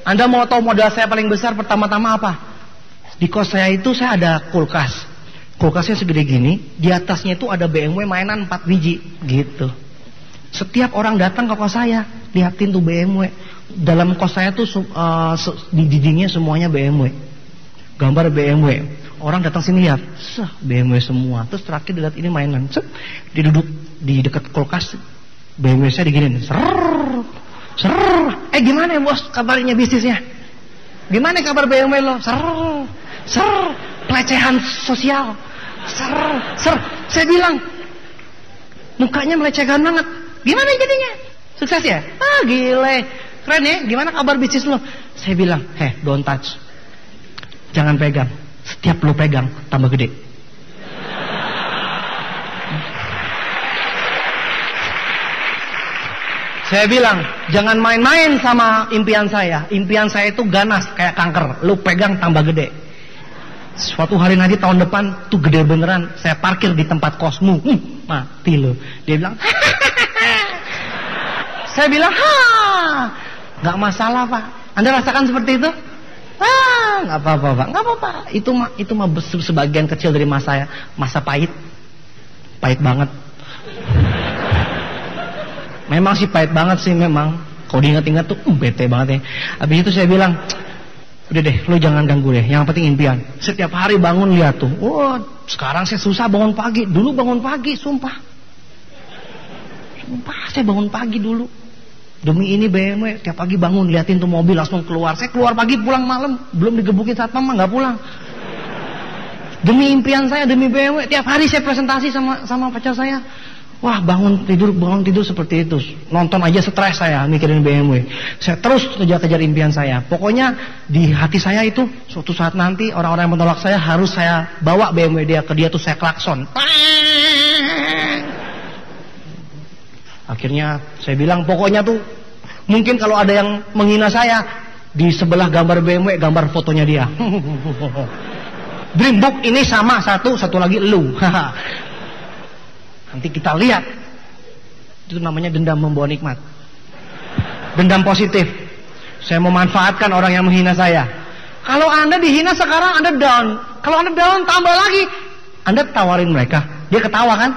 Anda mau tahu modal saya paling besar pertama-tama apa? Di kos saya itu saya ada kulkas. Kulkasnya segede gini, di atasnya itu ada BMW mainan 4 biji, gitu. Setiap orang datang ke kos saya, liatin tuh BMW. Dalam kos saya tuh di dindingnya semuanya BMW, gambar BMW. Orang datang sini lihat, BMW semua. Terus terakhir dilihat ini mainan, dia duduk di dekat kulkas, BMW saya diginin, gimana ya bos kabarnya bisnisnya? Gimana kabar BMW lo? Pelecehan sosial, Saya bilang, mukanya melecehkan banget. Gimana jadinya? Sukses ya? Gile. Keren ya, gimana kabar bisnis lo? Saya bilang, don't touch. Jangan pegang. Setiap lo pegang, tambah gede. Saya bilang, jangan main-main sama impian saya. Impian saya itu ganas, kayak kanker. Lo pegang, tambah gede. Suatu hari nanti tahun depan, tuh gede beneran. Saya parkir di tempat kosmu. Mati lo. Dia bilang, saya bilang, nggak masalah Pak. Anda rasakan seperti itu? Nggak apa-apa Pak. Nggak apa-apa. Itu mah sebagian kecil dari masa pahit banget. Memang sih pahit banget sih memang. Kalau diingat-ingat tuh bete banget ya. Habis itu saya bilang, udah deh, lo jangan ganggu deh. Yang penting impian. Setiap hari bangun lihat tuh. Sekarang saya susah bangun pagi. Dulu bangun pagi, sumpah saya bangun pagi dulu. Demi ini BMW, tiap pagi bangun liatin tuh mobil langsung keluar. Saya keluar pagi pulang malam, belum digebukin satpam mah nggak pulang. Demi impian saya, demi BMW, tiap hari saya presentasi sama pacar saya. Wah, bangun tidur seperti itu. Nonton aja stres saya mikirin BMW. Saya terus kejar-kejar impian saya. Pokoknya di hati saya itu suatu saat nanti orang-orang yang menolak saya harus saya bawa BMW ke dia tuh saya klakson. Akhirnya saya bilang pokoknya tuh mungkin kalau ada yang menghina saya di sebelah gambar BMW gambar fotonya dia. Dreambook ini sama satu lagi lu. Nanti kita lihat. Itu namanya dendam membawa nikmat. Dendam positif. Saya memanfaatkan orang yang menghina saya. Kalau Anda dihina sekarang Anda down. Kalau Anda down tambah lagi. Anda tawarin mereka. Dia ketawa kan?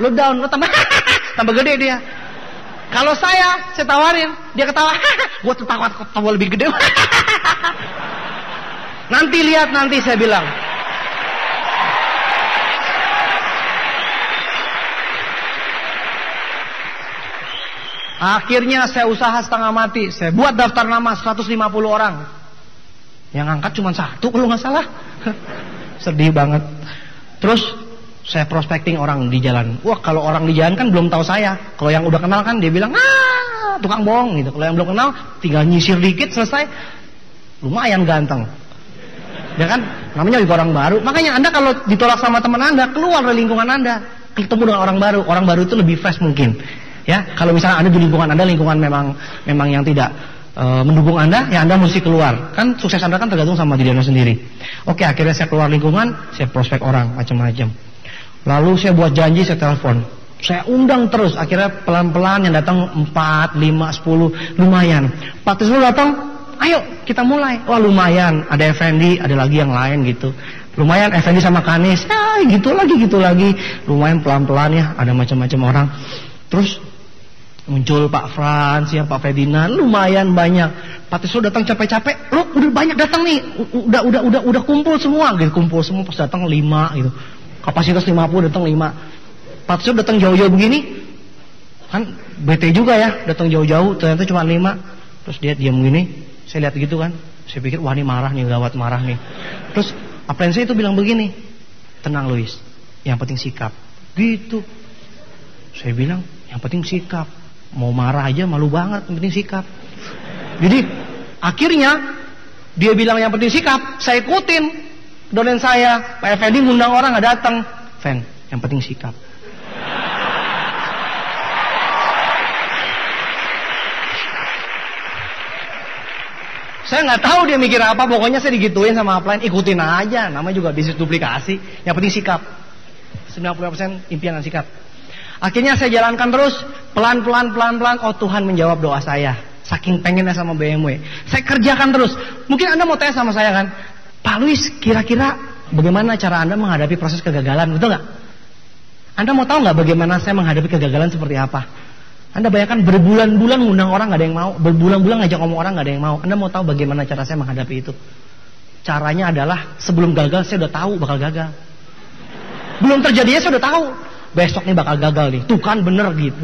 Lu down, lu tambah gede dia. Kalau saya tawarin, dia ketawa. Gua ketawa lebih gede. Nanti lihat nanti saya bilang. Akhirnya saya usaha setengah mati. Saya buat daftar nama 150 orang. Yang angkat cuma 1 kalau nggak salah. Sedih banget. Terus saya prospecting orang di jalan. Wah, kalau orang di jalan kan belum tahu saya. Kalau yang udah kenal kan dia bilang, tukang bohong gitu. Kalau yang belum kenal tinggal nyisir dikit selesai. Lumayan ganteng. Ya kan? Namanya juga orang baru. Makanya Anda kalau ditolak sama teman Anda, keluar dari lingkungan Anda. ketemu dengan orang baru itu lebih fresh mungkin. Ya, kalau misalnya Anda di lingkungan Anda memang yang tidak mendukung Anda, ya Anda mesti keluar. Kan sukses Anda kan tergantung sama diri Anda sendiri. Oke, akhirnya saya keluar lingkungan, saya prospek orang macam-macam. Lalu saya buat janji, saya telepon. Saya undang terus, akhirnya pelan-pelan yang datang 4, 5, 10, lumayan. 40 datang, ayo kita mulai. Wah lumayan, ada Effendi, ada lagi yang lain gitu. Lumayan Effendi sama Kanis, gitu lagi. Lumayan pelan-pelan ya, ada macam-macam orang. Terus muncul Pak Frans, ya Pak Ferdinand, lumayan banyak. Pak Tisro datang capek-capek, lo udah banyak datang nih, udah kumpul semua, gitu. Kumpul semua pas datang 5 gitu. Kapasitas 50 datang 5. Pak Tisro datang jauh-jauh begini, kan bete juga ya, datang jauh-jauh, ternyata cuma 5. Terus dia diam begini, saya lihat gitu kan, saya pikir wah ini marah nih, gawat marah nih. Terus apaan saya itu bilang begini, tenang Luis, yang penting sikap, gitu. Saya bilang yang penting sikap. Mau marah aja malu banget, yang penting sikap. Jadi akhirnya dia bilang yang penting sikap, saya ikutin dolen saya. Pak Effendi ngundang orang nggak datang. Fen, yang penting sikap. Saya nggak tahu dia mikir apa, pokoknya saya digituin sama upline, ikutin aja. Namanya juga bisnis duplikasi. Yang penting sikap. 90% impian dan sikap. Akhirnya saya jalankan terus, pelan-pelan. Oh Tuhan menjawab doa saya. Saking pengennya sama BMW. Saya kerjakan terus. Mungkin Anda mau tanya sama saya kan, Pak Luis, kira-kira bagaimana cara Anda menghadapi proses kegagalan, betul nggak? Anda mau tahu nggak bagaimana saya menghadapi kegagalan seperti apa? Anda bayangkan berbulan-bulan ngundang orang nggak ada yang mau, berbulan-bulan ngajak ngomong orang nggak ada yang mau. Anda mau tahu bagaimana cara saya menghadapi itu? Caranya adalah sebelum gagal saya udah tahu bakal gagal. Belum terjadinya saya udah tahu. Besok nih bakal gagal nih, tuh kan bener gitu.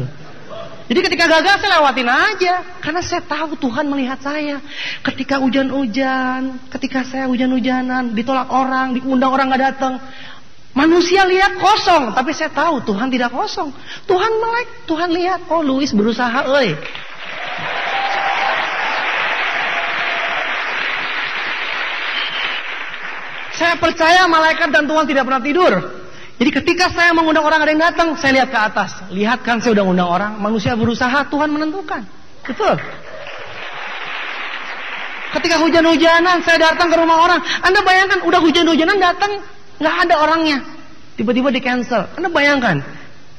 Jadi ketika gagal saya lewatin aja, karena saya tahu Tuhan melihat saya. Ketika hujan-hujan, ketika saya hujan-hujanan, ditolak orang, diundang orang nggak datang, manusia lihat kosong, tapi saya tahu Tuhan tidak kosong. Tuhan melek, Tuhan lihat, oh Luis berusaha, oi. Saya percaya malaikat dan Tuhan tidak pernah tidur. Jadi ketika saya mengundang orang ada yang datang, saya lihat ke atas. Lihat kan saya udah undang orang, manusia berusaha, Tuhan menentukan. Betul. Ketika hujan-hujanan, saya datang ke rumah orang. Anda bayangkan, udah hujan-hujanan datang, nggak ada orangnya. Tiba-tiba di cancel. Anda bayangkan.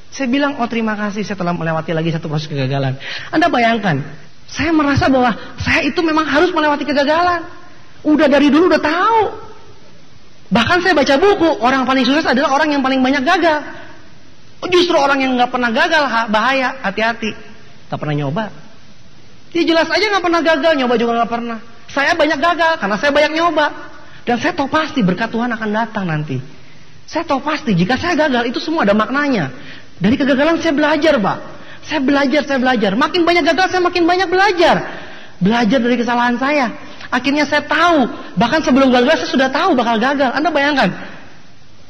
Saya bilang, oh terima kasih, saya telah melewati lagi satu proses kegagalan. Anda bayangkan, saya merasa bahwa saya itu memang harus melewati kegagalan. Udah dari dulu udah tahu. Bahkan saya baca buku, orang paling sukses adalah orang yang paling banyak gagal. Justru orang yang nggak pernah gagal bahaya, hati-hati. Nggak pernah nyoba. Dia jelas aja nggak pernah gagal, nyoba juga nggak pernah. Saya banyak gagal karena saya banyak nyoba. Dan saya tahu pasti berkat Tuhan akan datang nanti. Saya tahu pasti jika saya gagal itu semua ada maknanya. Dari kegagalan saya belajar, Pak. Saya belajar. Makin banyak gagal saya makin banyak belajar. Belajar dari kesalahan saya. Akhirnya saya tahu, bahkan sebelum gagal saya sudah tahu bakal gagal. Anda bayangkan,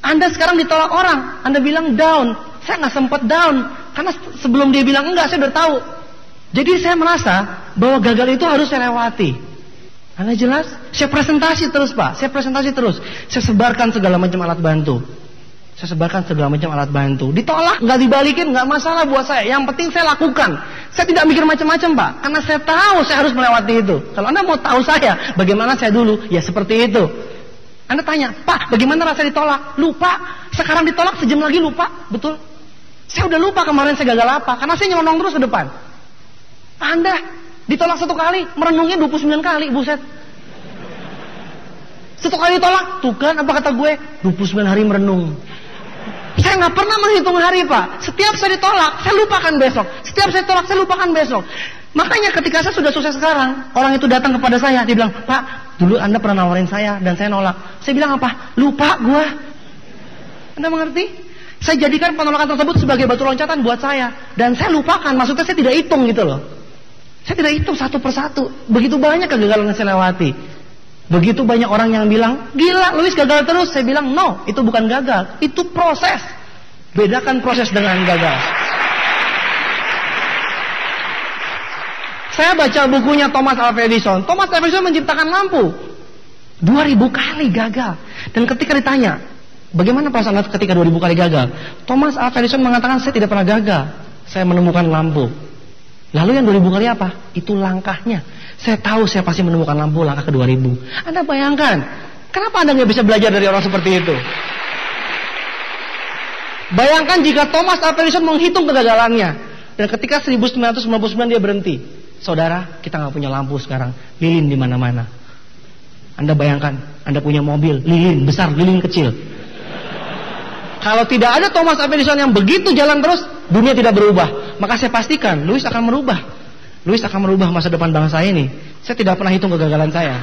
Anda sekarang ditolak orang, Anda bilang down. Saya nggak sempat down, karena sebelum dia bilang enggak, saya udah tahu. Jadi saya merasa bahwa gagal itu harus saya lewati. Anda jelas? Saya presentasi terus, Pak. Saya sebarkan segala macam alat bantu. Ditolak, nggak dibalikin, nggak masalah buat saya. Yang penting saya lakukan. Saya tidak mikir macam-macam, Pak. Karena saya tahu saya harus melewati itu. Kalau Anda mau tahu saya, bagaimana saya dulu, ya seperti itu. Anda tanya, Pak, bagaimana rasa ditolak? Lupa. Sekarang ditolak, sejam lagi lupa. Betul. Saya udah lupa kemarin saya gagal apa. Karena saya nyelonong terus ke depan. Anda ditolak 1 kali, merenungnya 29 kali, buset. 1 kali ditolak, tuh kan apa kata gue? 29 hari merenung. Saya nggak pernah menghitung hari, Pak. Setiap saya ditolak, saya lupakan besok. Setiap saya ditolak, saya lupakan besok. Makanya ketika saya sudah sukses sekarang, orang itu datang kepada saya, dia bilang, Pak, dulu Anda pernah nawarin saya dan saya nolak. Saya bilang apa? Lupa gua. Anda mengerti? Saya jadikan penolakan tersebut sebagai batu loncatan buat saya. Dan saya lupakan, maksudnya saya tidak hitung gitu loh. Saya tidak hitung satu persatu. Begitu banyak kegagalan yang saya lewati. Begitu banyak orang yang bilang, gila Luis gagal terus. Saya bilang, no, itu bukan gagal, itu proses. Bedakan proses dengan gagal. Saya baca bukunya Thomas Alva Edison. Thomas Alva Edison menciptakan lampu. 2000 kali gagal. Dan ketika ditanya, Bagaimana perasaan Anda ketika 2000 kali gagal? Thomas Alva Edison mengatakan, saya tidak pernah gagal. Saya menemukan lampu. Lalu yang 2000 kali apa? Itu langkahnya. Saya tahu saya pasti menemukan lampu langkah ke 2000. Anda bayangkan, kenapa Anda nggak bisa belajar dari orang seperti itu? Bayangkan jika Thomas Alva Edison menghitung kegagalannya, dan ketika 1999 dia berhenti. Saudara, kita nggak punya lampu sekarang, lilin di mana-mana. Anda bayangkan, Anda punya mobil, lilin besar, lilin kecil. Kalau tidak ada Thomas Alva Edison yang begitu jalan terus, dunia tidak berubah. Maka saya pastikan, Louis akan merubah. Louis akan merubah masa depan bangsa ini. Saya tidak pernah hitung kegagalan saya.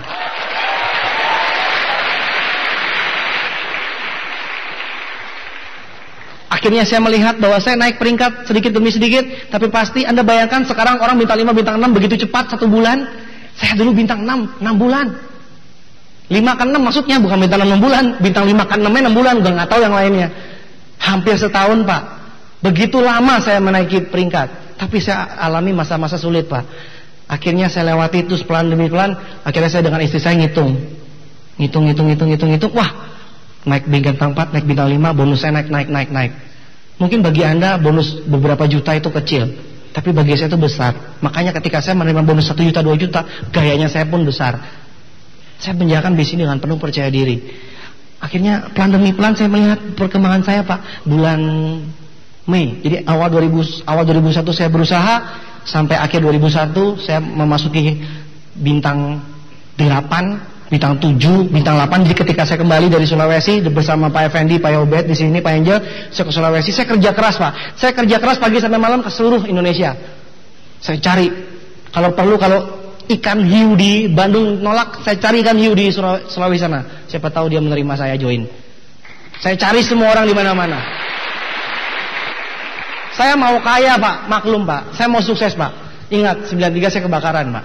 Akhirnya saya melihat bahwa saya naik peringkat sedikit demi sedikit. Tapi pasti Anda bayangkan sekarang orang bintang 5, bintang 6 begitu cepat 1 bulan. Saya dulu bintang 6 bulan. 5 ke 6 maksudnya bukan bintang 6 bulan. Bintang 5 ke 6 6 bulan, udah gak tahu yang lainnya. Hampir setahun Pak. Begitu lama saya menaiki peringkat. Tapi saya alami masa-masa sulit Pak. Akhirnya saya lewati itu pelan demi pelan. Akhirnya saya dengan istri saya ngitung. Wah, naik bintang 4, naik bintang 5, bonus saya naik. Mungkin bagi Anda bonus beberapa juta itu kecil, tapi bagi saya itu besar. Makanya ketika saya menerima bonus 1 juta, 2 juta, gayanya saya pun besar. Saya menjalankan bisnis dengan penuh percaya diri. Akhirnya pelan demi pelan saya melihat perkembangan saya Pak. Bulan Mei, jadi awal 2001 saya berusaha, sampai akhir 2001 saya memasuki bintang 8, bintang 7, bintang 8. Jadi ketika saya kembali dari Sulawesi bersama Pak Effendi, Pak Yobet di sini, Pak Angel, saya ke Sulawesi. Saya kerja keras Pak. Saya kerja keras pagi sampai malam ke seluruh Indonesia. Saya cari, kalau perlu, kalau ikan hiu di Bandung nolak, saya cari ikan hiu di Sulawesi sana. Siapa tahu dia menerima saya join. Saya cari semua orang di mana-mana. Saya mau kaya Pak, maklum Pak. Saya mau sukses Pak. Ingat, 93 saya kebakaran Pak.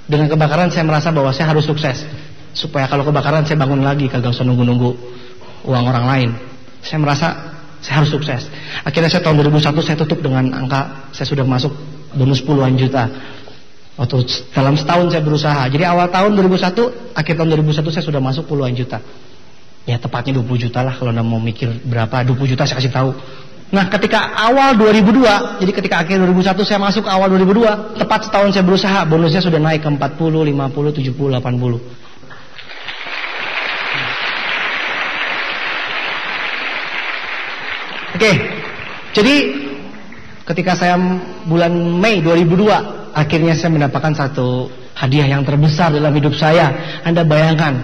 Dengan kebakaran saya merasa bahwa saya harus sukses. Supaya kalau kebakaran saya bangun lagi, kagak usah nunggu-nunggu uang orang lain. Saya merasa saya harus sukses. Akhirnya saya tahun 2001 saya tutup dengan angka, saya sudah masuk bonus puluhan juta. Waktu dalam setahun saya berusaha. Jadi awal tahun 2001, akhir tahun 2001 saya sudah masuk puluhan juta. Ya tepatnya 20 juta lah, kalau Anda mau mikir berapa, 20 juta saya kasih tahu. Nah ketika awal 2002, jadi ketika akhir 2001 saya masuk awal 2002, tepat setahun saya berusaha, bonusnya sudah naik ke 40, 50, 70, 80. Oke, jadi ketika saya bulan Mei 2002, akhirnya saya mendapatkan satu hadiah yang terbesar dalam hidup saya. Anda bayangkan,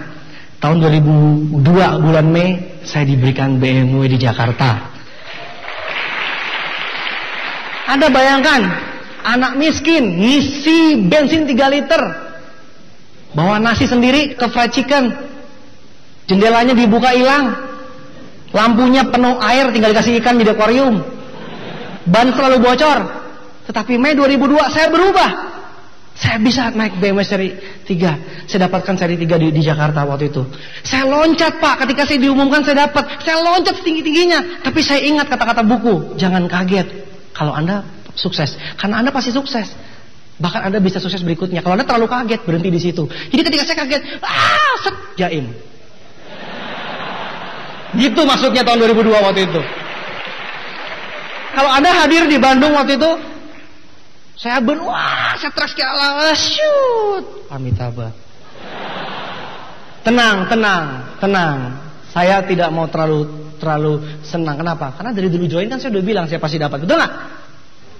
tahun 2002 bulan Mei, saya diberikan BMW di Jakarta. Anda bayangkan, anak miskin, ngisi bensin 3 liter, bawa nasi sendiri ke fried chicken, jendelanya dibuka hilang, lampunya penuh air, tinggal dikasih ikan di akuarium, ban selalu bocor. Tetapi Mei 2002 saya berubah. Saya bisa naik BMW seri 3. Saya dapatkan seri 3 di Jakarta waktu itu. Saya loncat Pak, ketika saya diumumkan saya dapat. Saya loncat setinggi-tingginya. Tapi saya ingat kata-kata buku, jangan kaget kalau Anda sukses, karena Anda pasti sukses. Bahkan Anda bisa sukses berikutnya. Kalau Anda terlalu kaget, berhenti di situ. Jadi ketika saya kaget, jaim. Gitu maksudnya tahun 2002 waktu itu. Kalau Anda hadir di Bandung waktu itu, saya saya teriak ke Allah, shoot, Amitabha. Tenang. Saya tidak mau terlalu senang. Kenapa? Karena dari dulu join kan saya udah bilang saya pasti dapat. Betul nggak?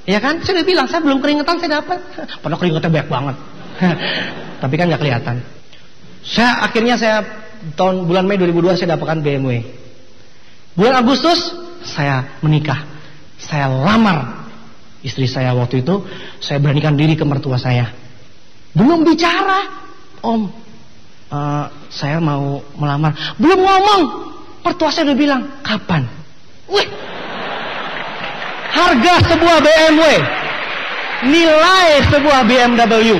Ya kan? Saya udah bilang saya belum keringetan saya dapat. Padahal keringetnya banyak banget. Tapi kan nggak kelihatan. Akhirnya tahun bulan Mei 2002 saya dapatkan BMW. Bulan Agustus saya menikah. Saya lamar istri saya waktu itu. Saya beranikan diri ke mertua saya. Belum bicara, Om, saya mau melamar. Belum ngomong, mertua saya udah bilang, kapan? Wih, harga sebuah BMW, nilai sebuah BMW,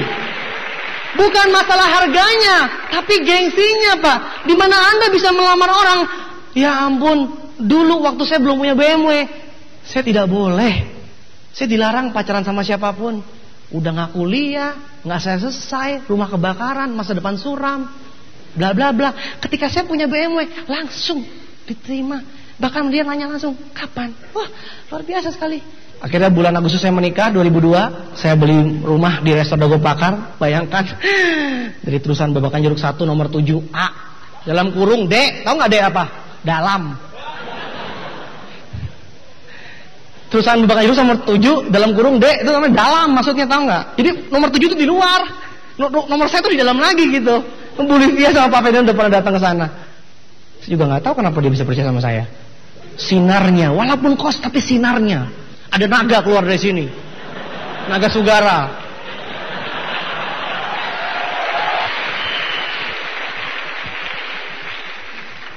bukan masalah harganya, tapi gengsinya Pak. Dimana Anda bisa melamar orang? Ya ampun, dulu waktu saya belum punya BMW, saya tidak boleh. Saya dilarang pacaran sama siapapun. Udah gak kuliah, gak selesai, rumah kebakaran, masa depan suram, bla bla bla. Ketika saya punya BMW, langsung Diterima. Bahkan dia nanya langsung, kapan? Wah, luar biasa sekali. Akhirnya bulan Agustus saya menikah 2002, saya beli rumah di Resor Dago Pakar. Bayangkan, dari terusan Babakan Jeruk 1 nomor 7A, dalam kurung D, tahu nggak D apa? Dalam. Terusan Babakan Jeruk nomor 7 dalam kurung D, itu namanya dalam, maksudnya tahu nggak? Jadi nomor 7 itu di luar, nomor saya itu di dalam lagi gitu. Bu Livia sama Pak Fedian udah pernah datang ke sana. Saya juga nggak tahu kenapa dia bisa percaya sama saya. Sinarnya, walaupun kos tapi sinarnya. Ada naga keluar dari sini, naga Sugara.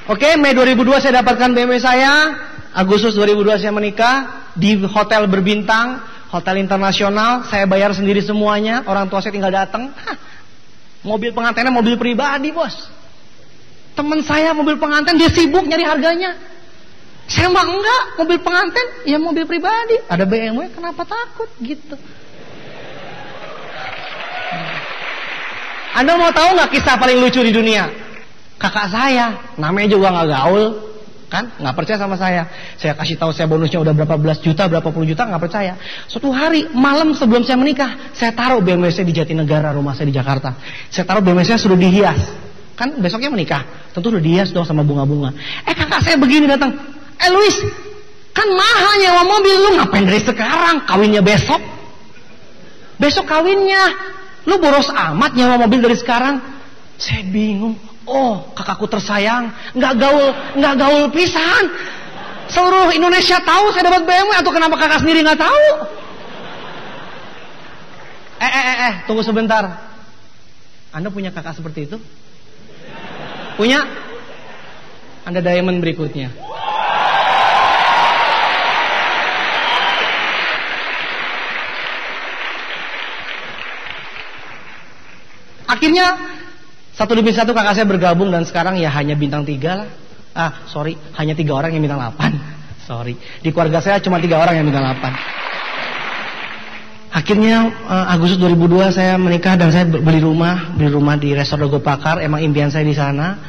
Oke, Mei 2002 saya dapatkan BMW saya. Agustus 2002 saya menikah di hotel berbintang, hotel internasional. Saya bayar sendiri semuanya. Orang tua saya tinggal datang. Mobil pengantinnya mobil pribadi, bos. Teman saya mobil pengantin, dia sibuk nyari harganya. Saya mah enggak, mobil pengantin ya mobil pribadi. Ada BMW, kenapa takut gitu? Anda mau tahu nggak kisah paling lucu di dunia? Kakak saya, namanya juga nggak gaul, kan? Nggak percaya sama saya. Saya kasih tahu saya bonusnya udah berapa belas juta, berapa puluh juta, nggak percaya. Suatu hari malam sebelum saya menikah, saya taruh BMW saya di Jatinegara, rumah saya di Jakarta. Saya taruh BMW saya sudah dihias. Kan besoknya menikah, tentu udah dihias dong sama bunga-bunga. Kakak saya begini datang. Luis, kan mahal nyewa mobil, lu ngapain dari sekarang? Kawinnya besok. Besok kawinnya. Lu boros amat nyewa mobil dari sekarang. Saya bingung. Oh, kakakku tersayang, nggak gaul pisan. Seluruh Indonesia tahu saya dapat BMW, atau kenapa kakak sendiri nggak tahu? Tunggu sebentar. Anda punya kakak seperti itu? Punya? Anda diamond berikutnya. Akhirnya satu demi satu kakak saya bergabung dan sekarang ya hanya bintang 3 lah. Hanya 3 orang yang bintang 8. Di keluarga saya cuma 3 orang yang bintang 8. Akhirnya Agustus 2002 saya menikah dan saya beli rumah di Resor Dago Pakar. Emang impian saya di sana.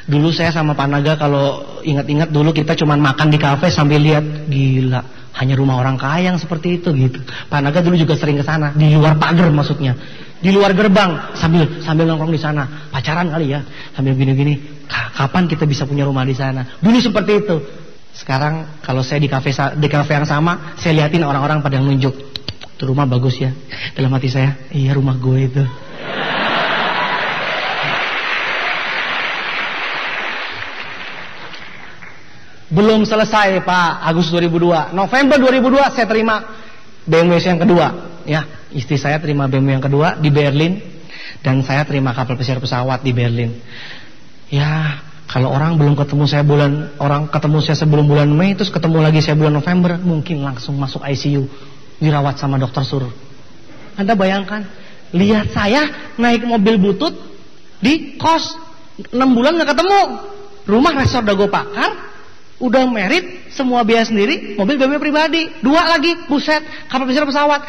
Dulu saya sama Pak Naga kalau ingat-ingat dulu kita cuma makan di kafe sambil lihat, gila, hanya rumah orang kaya yang seperti itu gitu. Pak Naga dulu juga sering ke sana, di luar pagar maksudnya. Di luar gerbang sambil nongkrong di sana, pacaran kali ya, sambil gini-gini. Kapan kita bisa punya rumah di sana? Dulu seperti itu. Sekarang kalau saya di kafe yang sama, saya liatin orang-orang pada nunjuk, tuh rumah bagus ya. Dalam hati saya, iya rumah gue itu. Belum selesai Pak, Agustus 2002. November 2002 saya terima BMW yang kedua. Ya, istri saya terima BMW yang kedua di Berlin. Dan saya terima kapal pesiar pesawat di Berlin. Ya, kalau orang belum ketemu saya ketemu saya sebelum bulan Mei, terus ketemu lagi saya bulan November, mungkin langsung masuk ICU, dirawat sama dokter suruh. Anda bayangkan, lihat saya naik mobil butut di kos 6 bulan nggak ketemu. Rumah Resor Dago Pakar, udah merit, semua biaya sendiri, mobil BMW pribadi, 2 lagi, buset, kapal pesiar pesawat.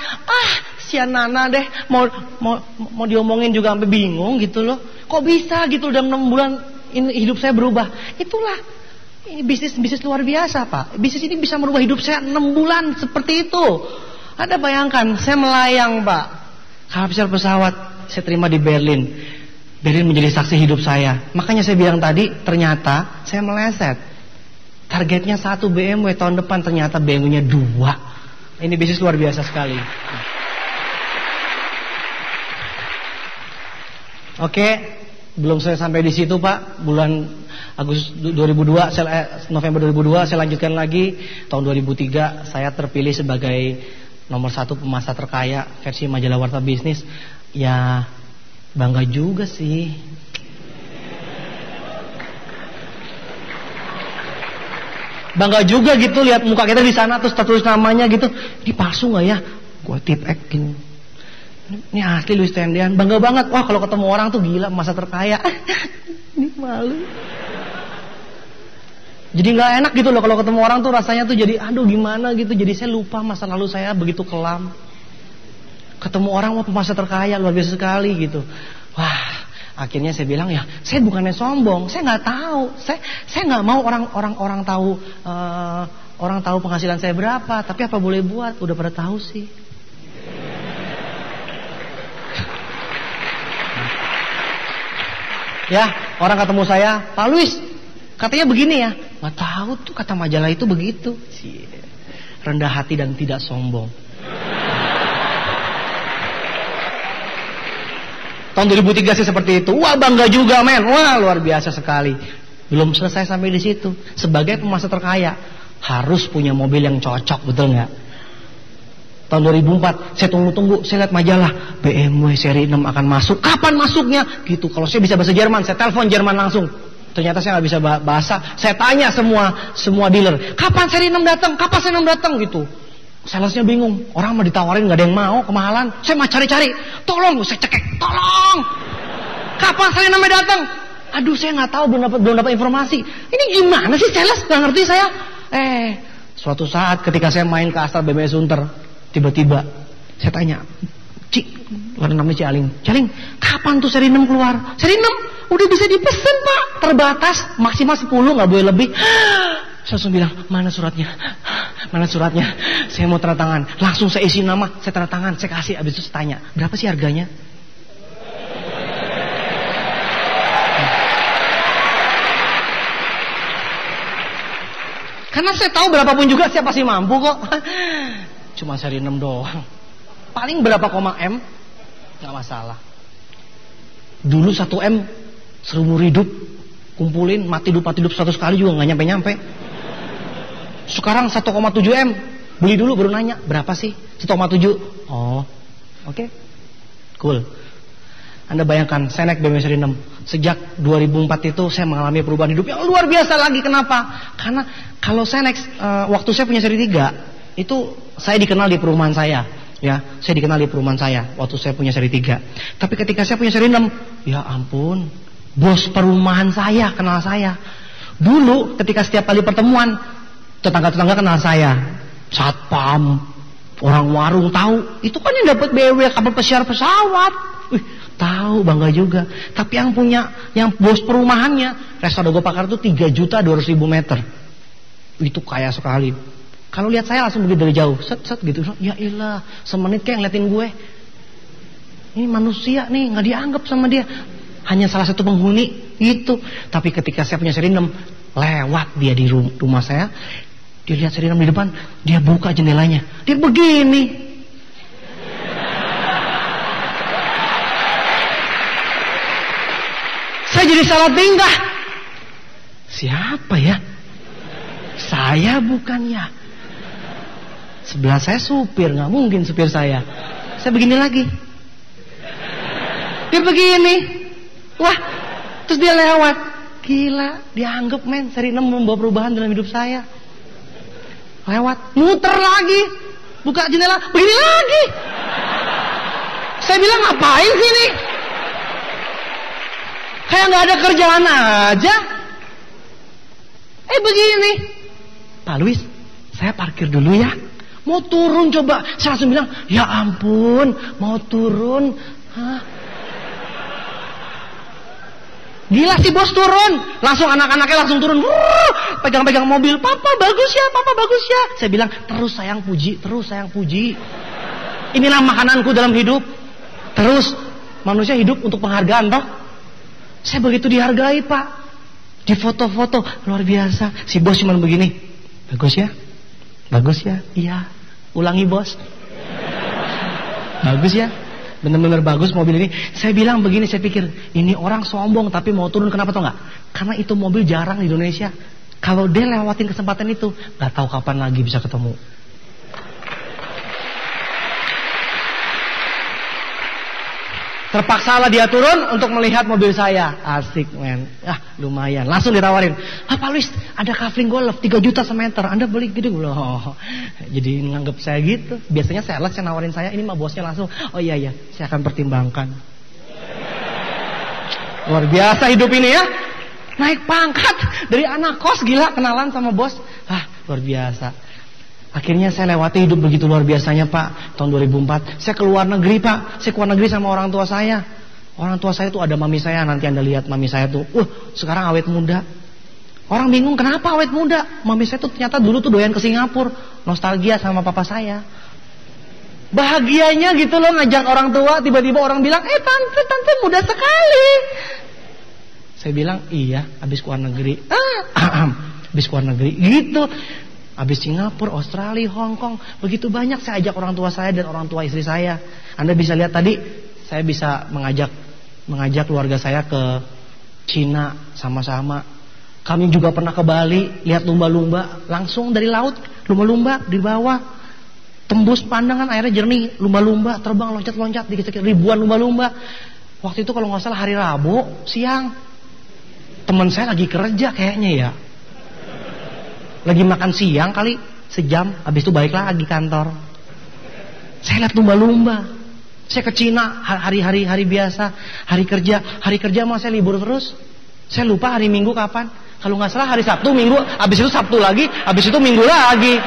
Sian Nana deh, mau diomongin juga sampai bingung gitu loh. Kok bisa gitu dalam 6 bulan ini hidup saya berubah? Itulah, ini bisnis luar biasa Pak. Bisnis ini bisa merubah hidup saya 6 bulan seperti itu. Anda bayangkan, saya melayang Pak, kapal pesiar pesawat saya terima di Berlin. Berlin menjadi saksi hidup saya. Makanya saya bilang tadi, ternyata saya meleset. Targetnya 1 BMW, tahun depan ternyata BMW-nya 2. Ini bisnis luar biasa sekali. Oke, belum saya sampai di situ Pak. Bulan Agustus 2002, November 2002 saya lanjutkan lagi. Tahun 2003 saya terpilih sebagai nomor 1 pemasar terkaya versi majalah Warta Bisnis. Ya, bangga juga sih. Bangga juga gitu lihat muka kita di sana terus tertulis namanya gitu. Ini palsu nggak ya? Gua tip gini. Ini asli Luis Tendian. Bangga banget. Wah, kalau ketemu orang tuh gila, masa terkaya. Ini malu. Jadi nggak enak gitu loh kalau ketemu orang tuh rasanya tuh jadi aduh gimana gitu. Jadi saya lupa masa lalu saya begitu kelam. Ketemu orang wah masa terkaya luar biasa sekali gitu. Wah, Akhirnya saya bilang, ya saya bukannya sombong, saya nggak tahu, saya nggak mau orang tahu orang tahu penghasilan saya berapa. Tapi apa boleh buat, udah pada tahu sih. Ya, orang ketemu saya, Pak Luis, katanya begini ya. Nggak tahu tuh, kata majalah itu begitu. Rendah hati dan tidak sombong. Tahun 2003 sih seperti itu. Wah, bangga juga men. Wah, luar biasa sekali. Belum selesai sampai di situ. Sebagai penguasa terkaya harus punya mobil yang cocok, betul nggak? Tahun 2004 saya tunggu-tunggu, saya lihat majalah BMW seri 6 akan masuk. Kapan masuknya? Gitu. Kalau saya bisa bahasa Jerman, saya telepon Jerman langsung. Ternyata saya nggak bisa bahasa. Saya tanya semua dealer, kapan seri 6 datang? Kapan seri 6 datang? Gitu. Salesnya bingung. Orang mah ditawarin nggak ada yang mau, kemahalan. Saya mah cari-cari. Tolong, saya cekek. Tolong. Kapan seri 6 datang? Aduh, saya nggak tahu, belum dapat informasi. Ini gimana sih sales? Nggak ngerti saya. Suatu saat ketika saya main ke Astra BMW Sunter, tiba-tiba saya tanya, Cik, namanya Cik Aling. Cik Aling, kapan tuh seri 6 keluar? Seri 6 udah bisa dipesen Pak, terbatas, maksimal 10, nggak boleh lebih. Saya langsung bilang, mana suratnya? Mana suratnya? Saya mau tanda tangan. Langsung saya isi nama, saya tanda tangan, saya kasih. Abis itu saya tanya, berapa sih harganya? Karena saya tahu berapapun juga saya pasti mampu kok. Cuma seri 6 doang. Paling berapa koma M? Nggak masalah. Dulu 1 M seumur hidup kumpulin, mati hidup 100 kali juga nggak nyampe-nyampe. Sekarang 1,7 M. Beli dulu baru nanya, berapa sih? 1,7. Oh, oke. Cool. Anda bayangkan, saya naik BMW seri 6. Sejak 2004 itu saya mengalami perubahan hidup yang luar biasa lagi. Kenapa? Karena kalau saya naik, waktu saya punya seri 3, itu saya dikenal di perumahan saya. Ya, saya dikenal di perumahan saya waktu saya punya seri 3. Tapi ketika saya punya seri 6, ya ampun, bos perumahan saya kenal saya. Dulu ketika setiap kali pertemuan, tetangga-tetangga kenal saya. Satpam, orang warung tahu, itu kan yang dapat BMW kapal pesiar pesawat. Tahu, bangga juga. Tapi yang bos perumahannya, Resta Dago Pakar itu 3.200.000 meter. Itu kaya sekali. Kalau lihat saya langsung begitu dari jauh, set gitu. Ya ilah, semenit kayak ngeliatin gue. Ini manusia nih, nggak dianggap sama dia. Hanya salah satu penghuni itu. Tapi ketika saya punya seri 6, lewat dia di rumah saya, dia lihat seri 6 di depan, dia buka jendelanya, dia begini. Saya jadi salah tingkah. Siapa ya? Saya bukannya. Sebelah saya supir, nggak mungkin supir saya. Saya begini lagi. Dia begini. Wah, terus dia lewat. Gila, dianggap men seri 6 membawa perubahan dalam hidup saya. Lewat, muter lagi, buka jendela, begini lagi. Saya bilang, ngapain sini? Kayak nggak ada kerjaan aja. Begini, Pak Luis, saya parkir dulu ya. Mau turun coba. Saya langsung bilang, ya ampun, mau turun. Hah? Gila si bos turun. Langsung anak-anaknya langsung turun. Pegang-pegang mobil. Papa bagus ya, papa bagus ya. Saya bilang, terus sayang puji, terus sayang puji. Inilah makananku dalam hidup. Terus manusia hidup untuk penghargaan toh. Saya begitu dihargai Pak. Di foto-foto luar biasa. Si bos cuma begini. Bagus ya? Bagus ya? Iya. Ulangi bos. Bagus ya? Benar-benar bagus mobil ini. Saya bilang begini, saya pikir ini orang sombong tapi mau turun, kenapa tau nggak? Karena itu mobil jarang di Indonesia. Kalau dia lewatin kesempatan itu, nggak tahu kapan lagi bisa ketemu. Terpaksalah dia turun untuk melihat mobil saya. Asik men. Lumayan. Langsung ditawarin. Pak Luis, ada kafling golf 3 juta semeter. Anda beli gitu loh. Jadi nganggep saya gitu. Biasanya sales yang nawarin saya, ini mah bosnya langsung. Oh iya, saya akan pertimbangkan. Luar biasa hidup ini ya. Naik pangkat dari anak kos, gila, kenalan sama bos. Luar biasa. Akhirnya saya lewati hidup begitu luar biasanya Pak. Tahun 2004 saya keluar negeri Pak. Saya keluar negeri sama orang tua saya. Orang tua saya tuh ada mami saya, nanti Anda lihat mami saya tuh, sekarang awet muda. Orang bingung kenapa awet muda. Mami saya tuh ternyata dulu tuh doyan ke Singapura, nostalgia sama papa saya. Bahagianya gitu loh ngajak orang tua, tiba-tiba orang bilang, tante muda sekali. Saya bilang, iya, habis keluar negeri. Habis keluar negeri, gitu. Habis Singapura, Australia, Hong Kong, begitu banyak saya ajak orang tua saya dan orang tua istri saya. Anda bisa lihat tadi, saya bisa mengajak keluarga saya ke Cina sama-sama. Kami juga pernah ke Bali, lihat lumba-lumba langsung dari laut, lumba-lumba di bawah, tembus pandangan airnya jernih, lumba-lumba terbang loncat-loncat, dikit-dikit ribuan lumba-lumba. Waktu itu kalau nggak salah hari Rabu siang, teman saya lagi kerja kayaknya ya, lagi makan siang kali sejam, habis itu balik lagi kantor. Saya lihat lumba-lumba. Saya ke Cina hari biasa, hari kerja mah saya libur terus. Saya lupa hari Minggu kapan. Kalau nggak salah hari Sabtu, Minggu, habis itu Sabtu lagi, habis itu Minggu lagi.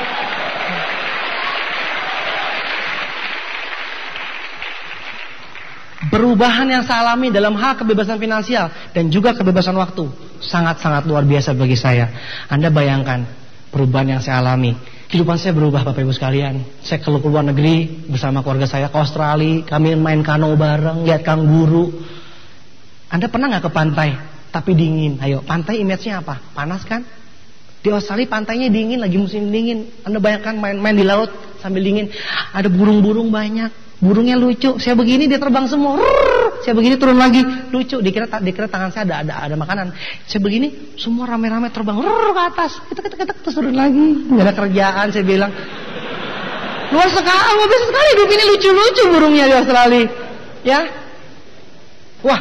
Perubahan yang saya alami dalam hal kebebasan finansial dan juga kebebasan waktu sangat-sangat luar biasa bagi saya. Anda bayangkan perubahan yang saya alami. Kehidupan saya berubah Bapak Ibu sekalian. Saya keluar negeri bersama keluarga saya ke Australia. Kami main kano bareng, lihat kanguru. Anda pernah nggak ke pantai? Tapi dingin. Ayo, pantai image-nya apa? Panas kan? Di Australia pantainya dingin, lagi musim dingin. Anda bayangkan main di laut sambil dingin. Ada burung-burung banyak. Burungnya lucu. Saya begini dia terbang semua. Saya begini turun lagi, lucu. Dikira tangan saya ada makanan. Saya begini semua rame-rame terbang ke atas. Kita terus turun lagi. Enggak ada kerjaan, saya bilang. Luar biasa sekali hidup ini, lucu-lucu burungnya di Australia. Ya. Wah,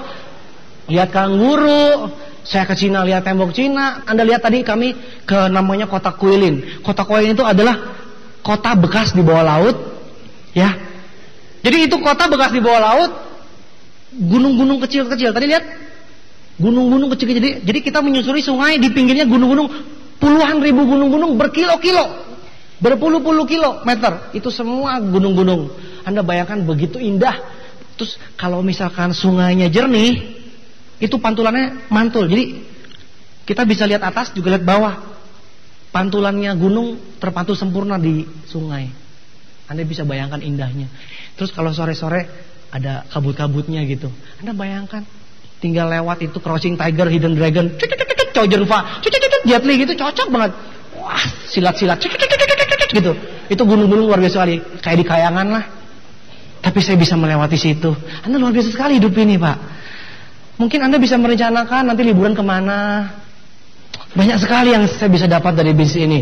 lihat kanguru. Saya ke Cina lihat tembok Cina. Anda lihat tadi kami ke namanya Kota Kuilin. Kota Kuilin itu adalah kota bekas di bawah laut. Ya. Jadi itu kota bekas di bawah laut. Gunung-gunung kecil-kecil. Tadi lihat gunung-gunung kecil-kecil. Jadi kita menyusuri sungai, di pinggirnya gunung-gunung, puluhan ribu gunung-gunung berkilo-kilo, berpuluh-puluh kilometer. Itu semua gunung-gunung. Anda bayangkan begitu indah. Terus kalau misalkan sungainya jernih, itu pantulannya mantul. Jadi kita bisa lihat atas juga lihat bawah. Pantulannya gunung terpantul sempurna di sungai. Anda bisa bayangkan indahnya. Terus kalau sore-sore ada kabut-kabutnya gitu. Anda bayangkan tinggal lewat itu Crouching Tiger, Hidden Dragon, Chow-Jun-Fa, Jet Li gitu, cocok banget. Wah, silat-silat gitu. Itu gunung-gunung luar biasa sekali, kayak di kayangan lah. Tapi saya bisa melewati situ. Anda luar biasa sekali hidup ini, Pak. Mungkin Anda bisa merencanakan nanti liburan kemana. Banyak sekali yang saya bisa dapat dari bisnis ini.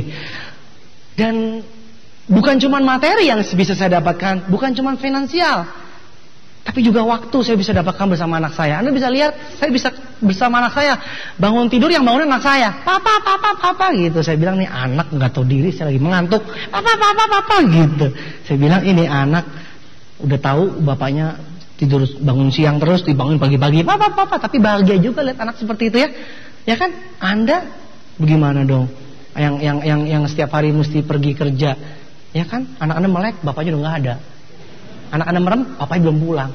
Dan bukan cuma materi yang bisa saya dapatkan, bukan cuma finansial, tapi juga waktu saya bisa dapatkan bersama anak saya. Anda bisa lihat, saya bisa bersama anak saya bangun tidur, yang bangun anak saya. Papa gitu. Saya bilang nih anak nggak tahu diri, saya lagi mengantuk. Papa gitu. Saya bilang ini anak udah tahu bapaknya tidur bangun siang terus, dibangun pagi-pagi. Papa, tapi bahagia juga lihat anak seperti itu ya. Ya kan? Anda bagaimana dong? Yang setiap hari mesti pergi kerja. Ya kan, anak-anak melek, bapaknya udah nggak ada. Anak-anak merem, bapaknya belum pulang.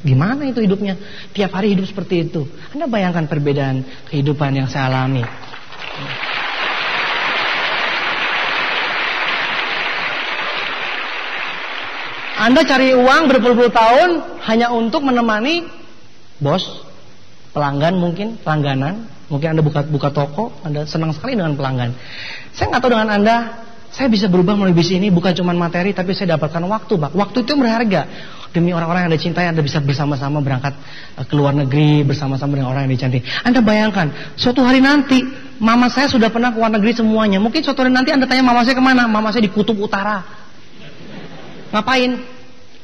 Gimana itu hidupnya? Tiap hari hidup seperti itu. Anda bayangkan perbedaan kehidupan yang saya alami. Anda cari uang berpuluh-puluh tahun hanya untuk menemani bos, pelanggan mungkin, pelangganan. Mungkin Anda buka toko, Anda senang sekali dengan pelanggan. Saya nggak tahu dengan Anda. Saya bisa berubah melalui bisnis ini, bukan cuma materi, tapi saya dapatkan waktu, Pak. Waktu itu berharga. Demi orang-orang yang Anda cintai, Anda bisa bersama-sama berangkat ke luar negeri, bersama-sama dengan orang yang dicintai. Anda bayangkan, suatu hari nanti, mama saya sudah pernah ke luar negeri semuanya. Mungkin suatu hari nanti Anda tanya mama saya kemana? Mama saya di Kutub Utara. Ngapain?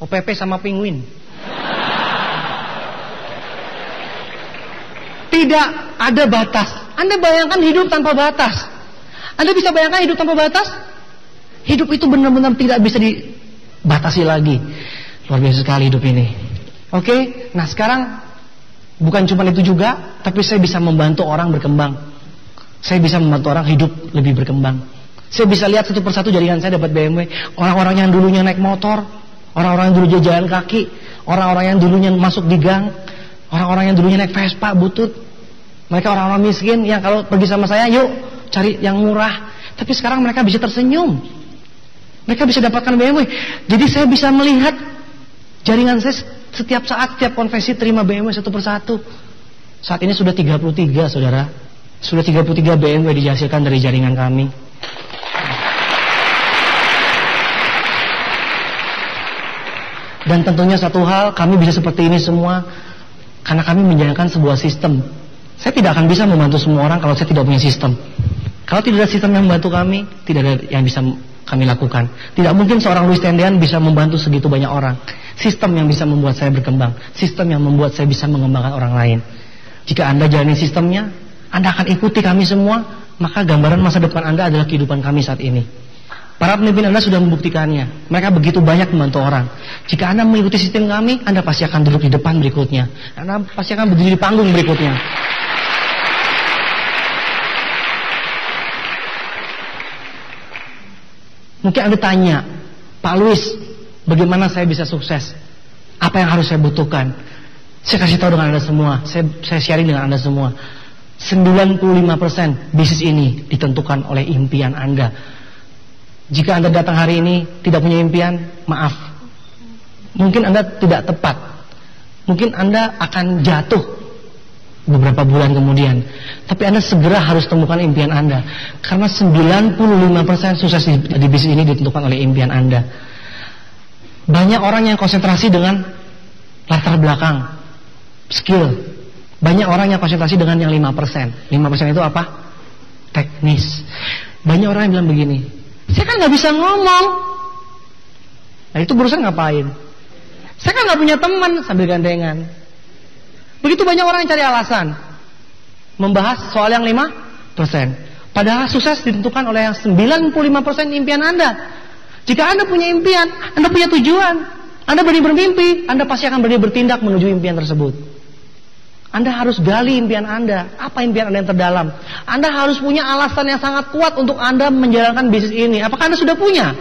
OPP sama penguin. Tidak ada batas. Anda bayangkan hidup tanpa batas. Anda bisa bayangkan hidup tanpa batas? Hidup itu benar-benar tidak bisa dibatasi lagi. Luar biasa sekali hidup ini. Oke, nah sekarang bukan cuma itu juga, tapi saya bisa membantu orang berkembang. Saya bisa membantu orang hidup lebih berkembang. Saya bisa lihat satu persatu jaringan saya dapat BMW. Orang-orang yang dulunya naik motor, orang-orang yang dulunya jalan kaki, orang-orang yang dulunya masuk di gang, Orang-orang yang dulunya naik Vespa, butut. Mereka orang-orang miskin yang kalau pergi sama saya, yuk cari yang murah. Tapi sekarang mereka bisa tersenyum. Mereka bisa dapatkan BMW. Jadi saya bisa melihat jaringan saya setiap saat, setiap konversi terima BMW satu persatu. Saat ini sudah 33, saudara. Sudah 33 BMW dihasilkan dari jaringan kami. Dan tentunya satu hal, kami bisa seperti ini semua karena kami menjalankan sebuah sistem. Saya tidak akan bisa membantu semua orang kalau saya tidak punya sistem. Kalau tidak ada sistem yang membantu kami, tidak ada yang bisa kami lakukan. Tidak mungkin seorang Louis Tendean bisa membantu segitu banyak orang. Sistem yang bisa membuat saya berkembang, sistem yang membuat saya bisa mengembangkan orang lain. Jika Anda jalani sistemnya, Anda akan ikuti kami semua, maka gambaran masa depan Anda adalah kehidupan kami saat ini. Para pemimpin Anda sudah membuktikannya. Mereka begitu banyak membantu orang. Jika Anda mengikuti sistem kami, Anda pasti akan duduk di depan berikutnya. Anda pasti akan berdiri di panggung berikutnya. Mungkin Anda tanya, Pak Louis, bagaimana saya bisa sukses? Apa yang harus saya butuhkan? Saya kasih tahu dengan Anda semua. Saya sharing dengan Anda semua. 95% bisnis ini ditentukan oleh impian Anda. Jika Anda datang hari ini tidak punya impian, maaf. Mungkin Anda tidak tepat. Mungkin Anda akan jatuh beberapa bulan kemudian. Tapi Anda segera harus temukan impian Anda. Karena 95% sukses di bisnis ini ditentukan oleh impian Anda. Banyak orang yang konsentrasi dengan latar belakang, skill. Banyak orang yang konsentrasi dengan yang 5%. 5% itu apa? Teknis. Banyak orang yang bilang begini, saya kan gak bisa ngomong. Nah itu berusaha ngapain? Saya kan gak punya teman, sambil gandengan. Begitu banyak orang yang cari alasan membahas soal yang 5%. Padahal sukses ditentukan oleh yang 95% impian Anda. Jika Anda punya impian, Anda punya tujuan, Anda berani bermimpi, Anda pasti akan berani bertindak menuju impian tersebut. Anda harus gali impian Anda. Apa impian Anda yang terdalam? Anda harus punya alasan yang sangat kuat untuk Anda menjalankan bisnis ini. Apakah Anda sudah punya?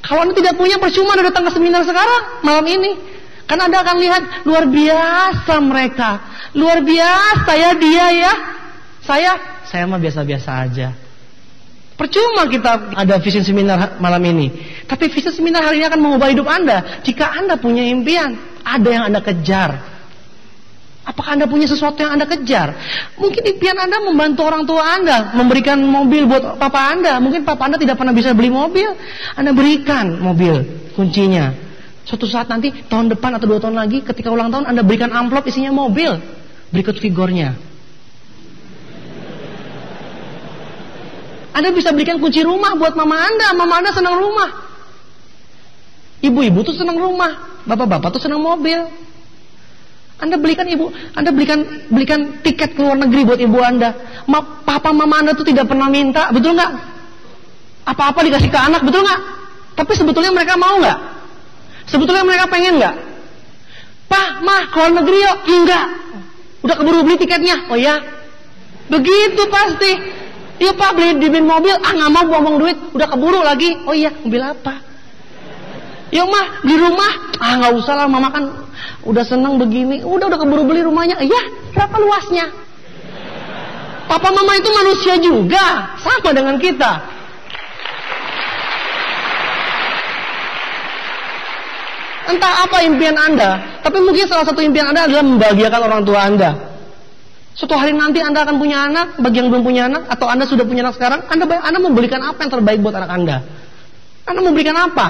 Kalau Anda tidak punya, percuma Anda datang ke seminar sekarang, malam ini. Karena Anda akan lihat, luar biasa mereka. Luar biasa ya dia ya. Saya mah biasa-biasa aja. Percuma kita ada vision seminar malam ini. Tapi vision seminar hari ini akan mengubah hidup Anda. Jika Anda punya impian, ada yang Anda kejar. Apakah Anda punya sesuatu yang Anda kejar? Mungkin impian Anda membantu orang tua Anda, memberikan mobil buat papa Anda. Mungkin papa Anda tidak pernah bisa beli mobil, Anda berikan mobil, kuncinya. Suatu saat nanti, tahun depan atau 2 tahun lagi, ketika ulang tahun, Anda berikan amplop isinya mobil. Berikut figurnya. Anda bisa berikan kunci rumah buat mama Anda senang rumah. Ibu-ibu tuh senang rumah, bapak-bapak tuh senang mobil. Anda belikan tiket ke luar negeri buat ibu Anda. Papa mama Anda tuh tidak pernah minta, betul nggak? Apa-apa dikasih ke anak, betul nggak? Tapi sebetulnya mereka mau nggak? Sebetulnya mereka pengen nggak? Pak, mah, ke luar negeri yuk? Enggak. Udah keburu beli tiketnya? Oh ya? Begitu pasti. Iya Pak, beliin mobil. Nggak mau buang duit. Udah keburu lagi. Oh iya, mobil apa? Yuk mah, beli rumah. Nggak usah lah, mama kan udah senang begini. Udah keburu beli rumahnya. Iya, berapa luasnya? Papa mama itu manusia juga, sama dengan kita. Entah apa impian Anda, tapi mungkin salah satu impian Anda adalah membahagiakan orang tua Anda. Suatu hari nanti Anda akan punya anak, bagi yang belum punya anak, atau Anda sudah punya anak sekarang, Anda memberikan apa yang terbaik buat anak Anda? Anda memberikan apa?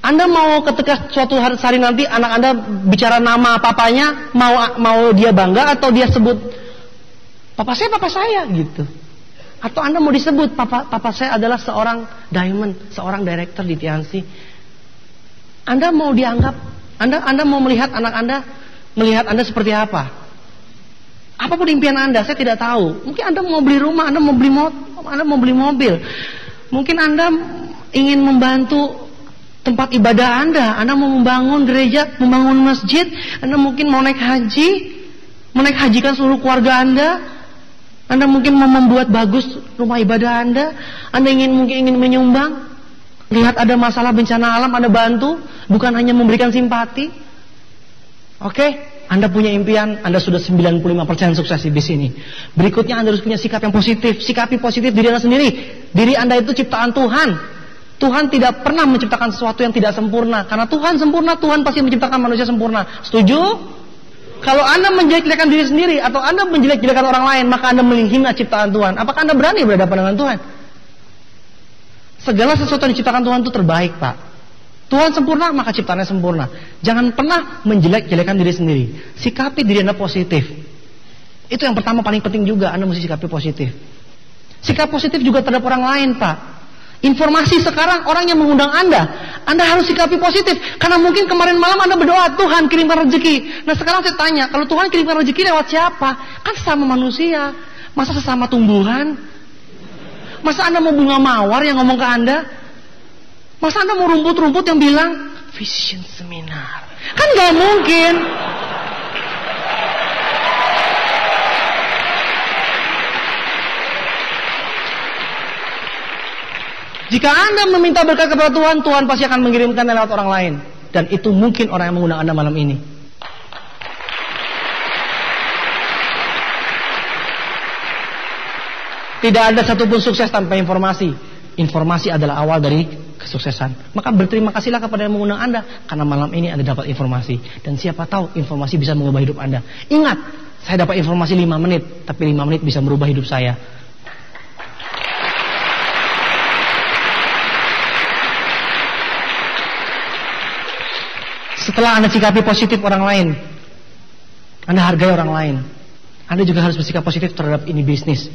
Anda mau ketika suatu hari nanti anak Anda bicara nama papanya, mau dia bangga atau dia sebut papa saya gitu. Atau Anda mau disebut papa saya adalah seorang diamond, seorang director di TNC. Anda mau dianggap, Anda mau melihat anak Anda melihat Anda seperti apa? Apapun impian Anda, saya tidak tahu. Mungkin Anda mau beli rumah, Anda mau beli mobil. Mungkin Anda ingin membantu tempat ibadah Anda mau membangun gereja, membangun masjid, Anda mungkin mau naik hajikan seluruh keluarga Anda mungkin mau membuat bagus rumah ibadah Anda mungkin ingin menyumbang, lihat ada masalah bencana alam, Anda bantu, bukan hanya memberikan simpati. Oke? Anda punya impian, Anda sudah 95% sukses di bisnis ini. Berikutnya Anda harus punya sikap yang positif. Sikapi positif diri Anda sendiri. Diri Anda itu ciptaan Tuhan. Tuhan tidak pernah menciptakan sesuatu yang tidak sempurna. Karena Tuhan sempurna, Tuhan pasti menciptakan manusia sempurna. Setuju? Kalau Anda menjelek-jelekan diri sendiri atau Anda menjelek-jelekan orang lain, maka Anda menghina ciptaan Tuhan. Apakah Anda berani berhadapan dengan Tuhan? Segala sesuatu yang diciptakan Tuhan itu terbaik, Pak. Tuhan sempurna, maka ciptaannya sempurna. Jangan pernah menjelek-jelekan diri sendiri. Sikapi diri Anda positif. Itu yang pertama paling penting juga, Anda mesti sikapi positif. Sikap positif juga terhadap orang lain, Pak. Informasi sekarang orang yang mengundang Anda harus sikapi positif. Karena mungkin kemarin malam Anda berdoa, Tuhan kirimkan rezeki. Nah sekarang saya tanya, kalau Tuhan kirimkan rezeki lewat siapa? Kan sesama manusia. Masa sesama tumbuhan? Masa Anda mau bunga mawar yang ngomong ke Anda? Masa Anda mau rumput-rumput yang bilang Vision Seminar? Kan gak mungkin. Jika Anda meminta berkat kepada Tuhan, Tuhan pasti akan mengirimkan lewat orang lain. Dan itu mungkin orang yang mengundang Anda malam ini. Tidak ada satupun sukses tanpa informasi. Informasi adalah awal dari kesuksesan. Maka berterima kasihlah kepada yang mengundang Anda, karena malam ini Anda dapat informasi. Dan siapa tahu informasi bisa mengubah hidup Anda. Ingat, saya dapat informasi 5 menit, tapi 5 menit bisa merubah hidup saya. Setelah Anda sikapi positif orang lain, Anda hargai orang lain, Anda juga harus bersikap positif terhadap ini bisnis.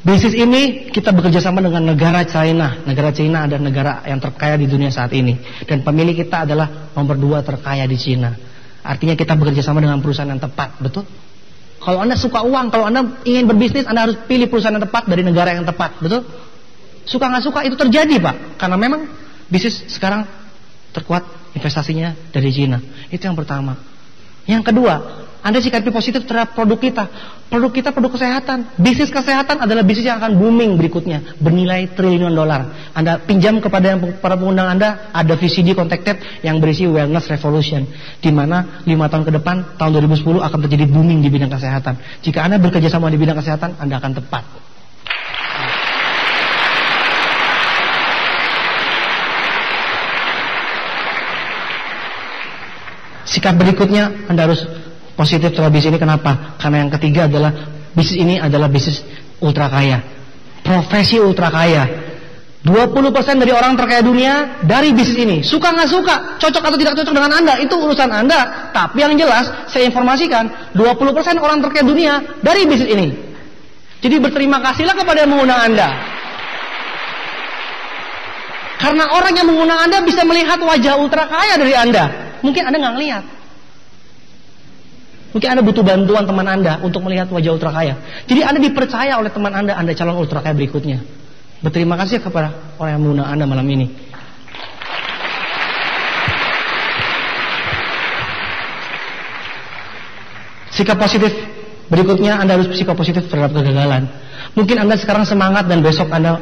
Bisnis ini kita bekerja sama dengan negara China. Negara China adalah negara yang terkaya di dunia saat ini. Dan pemilik kita adalah nomor 2 terkaya di China. Artinya kita bekerja sama dengan perusahaan yang tepat, betul? Kalau Anda suka uang, kalau Anda ingin berbisnis, Anda harus pilih perusahaan yang tepat dari negara yang tepat, betul? Suka nggak suka itu terjadi, Pak. Karena memang bisnis sekarang terkuat investasinya dari China. Itu yang pertama. Yang kedua, Anda sikapi positif terhadap produk kita. Produk kita produk kesehatan. Bisnis kesehatan adalah bisnis yang akan booming berikutnya, bernilai triliunan dolar. Anda pinjam kepada para pengundang Anda, ada VCD contact tape yang berisi Wellness Revolution, di mana 5 tahun ke depan, tahun 2010 akan terjadi booming di bidang kesehatan. Jika Anda bekerja sama di bidang kesehatan, Anda akan tepat. Sikap berikutnya, Anda harus positif terhadap bisnis ini. Kenapa? Karena yang ketiga adalah bisnis ini adalah bisnis ultra kaya. Profesi ultra kaya. 20% dari orang terkaya dunia dari bisnis ini. Suka nggak suka, cocok atau tidak cocok dengan Anda, itu urusan Anda. Tapi yang jelas, saya informasikan, 20% orang terkaya dunia dari bisnis ini. Jadi berterima kasihlah kepada yang mengundang Anda. Karena orang yang mengundang Anda bisa melihat wajah ultra kaya dari Anda. Mungkin Anda nggak ngelihat. Mungkin Anda butuh bantuan teman Anda untuk melihat wajah ultra kaya. Jadi Anda dipercaya oleh teman Anda calon ultra kaya berikutnya. Berterima kasih kepada orang yang mengundang Anda malam ini. Sikap positif berikutnya, Anda harus sikap positif terhadap kegagalan. Mungkin Anda sekarang semangat dan besok Anda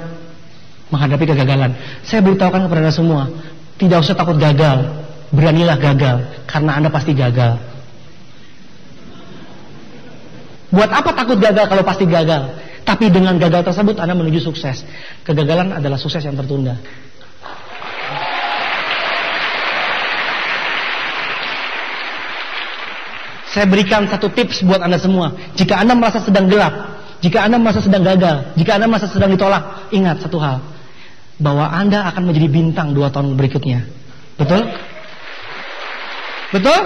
menghadapi kegagalan. Saya beritahukan kepada Anda semua, tidak usah takut gagal. Beranilah gagal, karena Anda pasti gagal. Buat apa takut gagal kalau pasti gagal? Tapi dengan gagal tersebut Anda menuju sukses. Kegagalan adalah sukses yang tertunda. Saya berikan satu tips buat Anda semua. Jika Anda merasa sedang gelap, jika Anda merasa sedang gagal, jika Anda merasa sedang ditolak, ingat satu hal, bahwa Anda akan menjadi bintang 2 tahun berikutnya. Betul? Betul?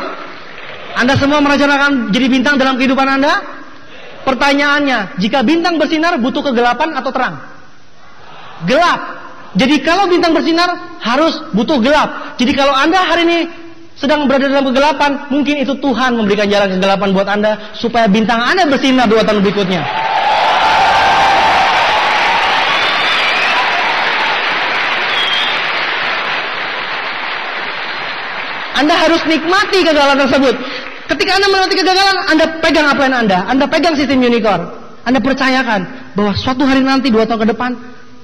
Anda semua merencanakan jadi bintang dalam kehidupan Anda? Pertanyaannya, jika bintang bersinar butuh kegelapan atau terang? Gelap. Jadi kalau bintang bersinar harus butuh gelap. Jadi kalau Anda hari ini sedang berada dalam kegelapan, mungkin itu Tuhan memberikan jalan kegelapan buat Anda supaya bintang Anda bersinar 2 tahun berikutnya. Anda harus nikmati kegagalan tersebut. Ketika Anda menikmati kegagalan, Anda pegang apa yang Anda pegang sistem unicorn. Anda percayakan bahwa suatu hari nanti 2 tahun ke depan,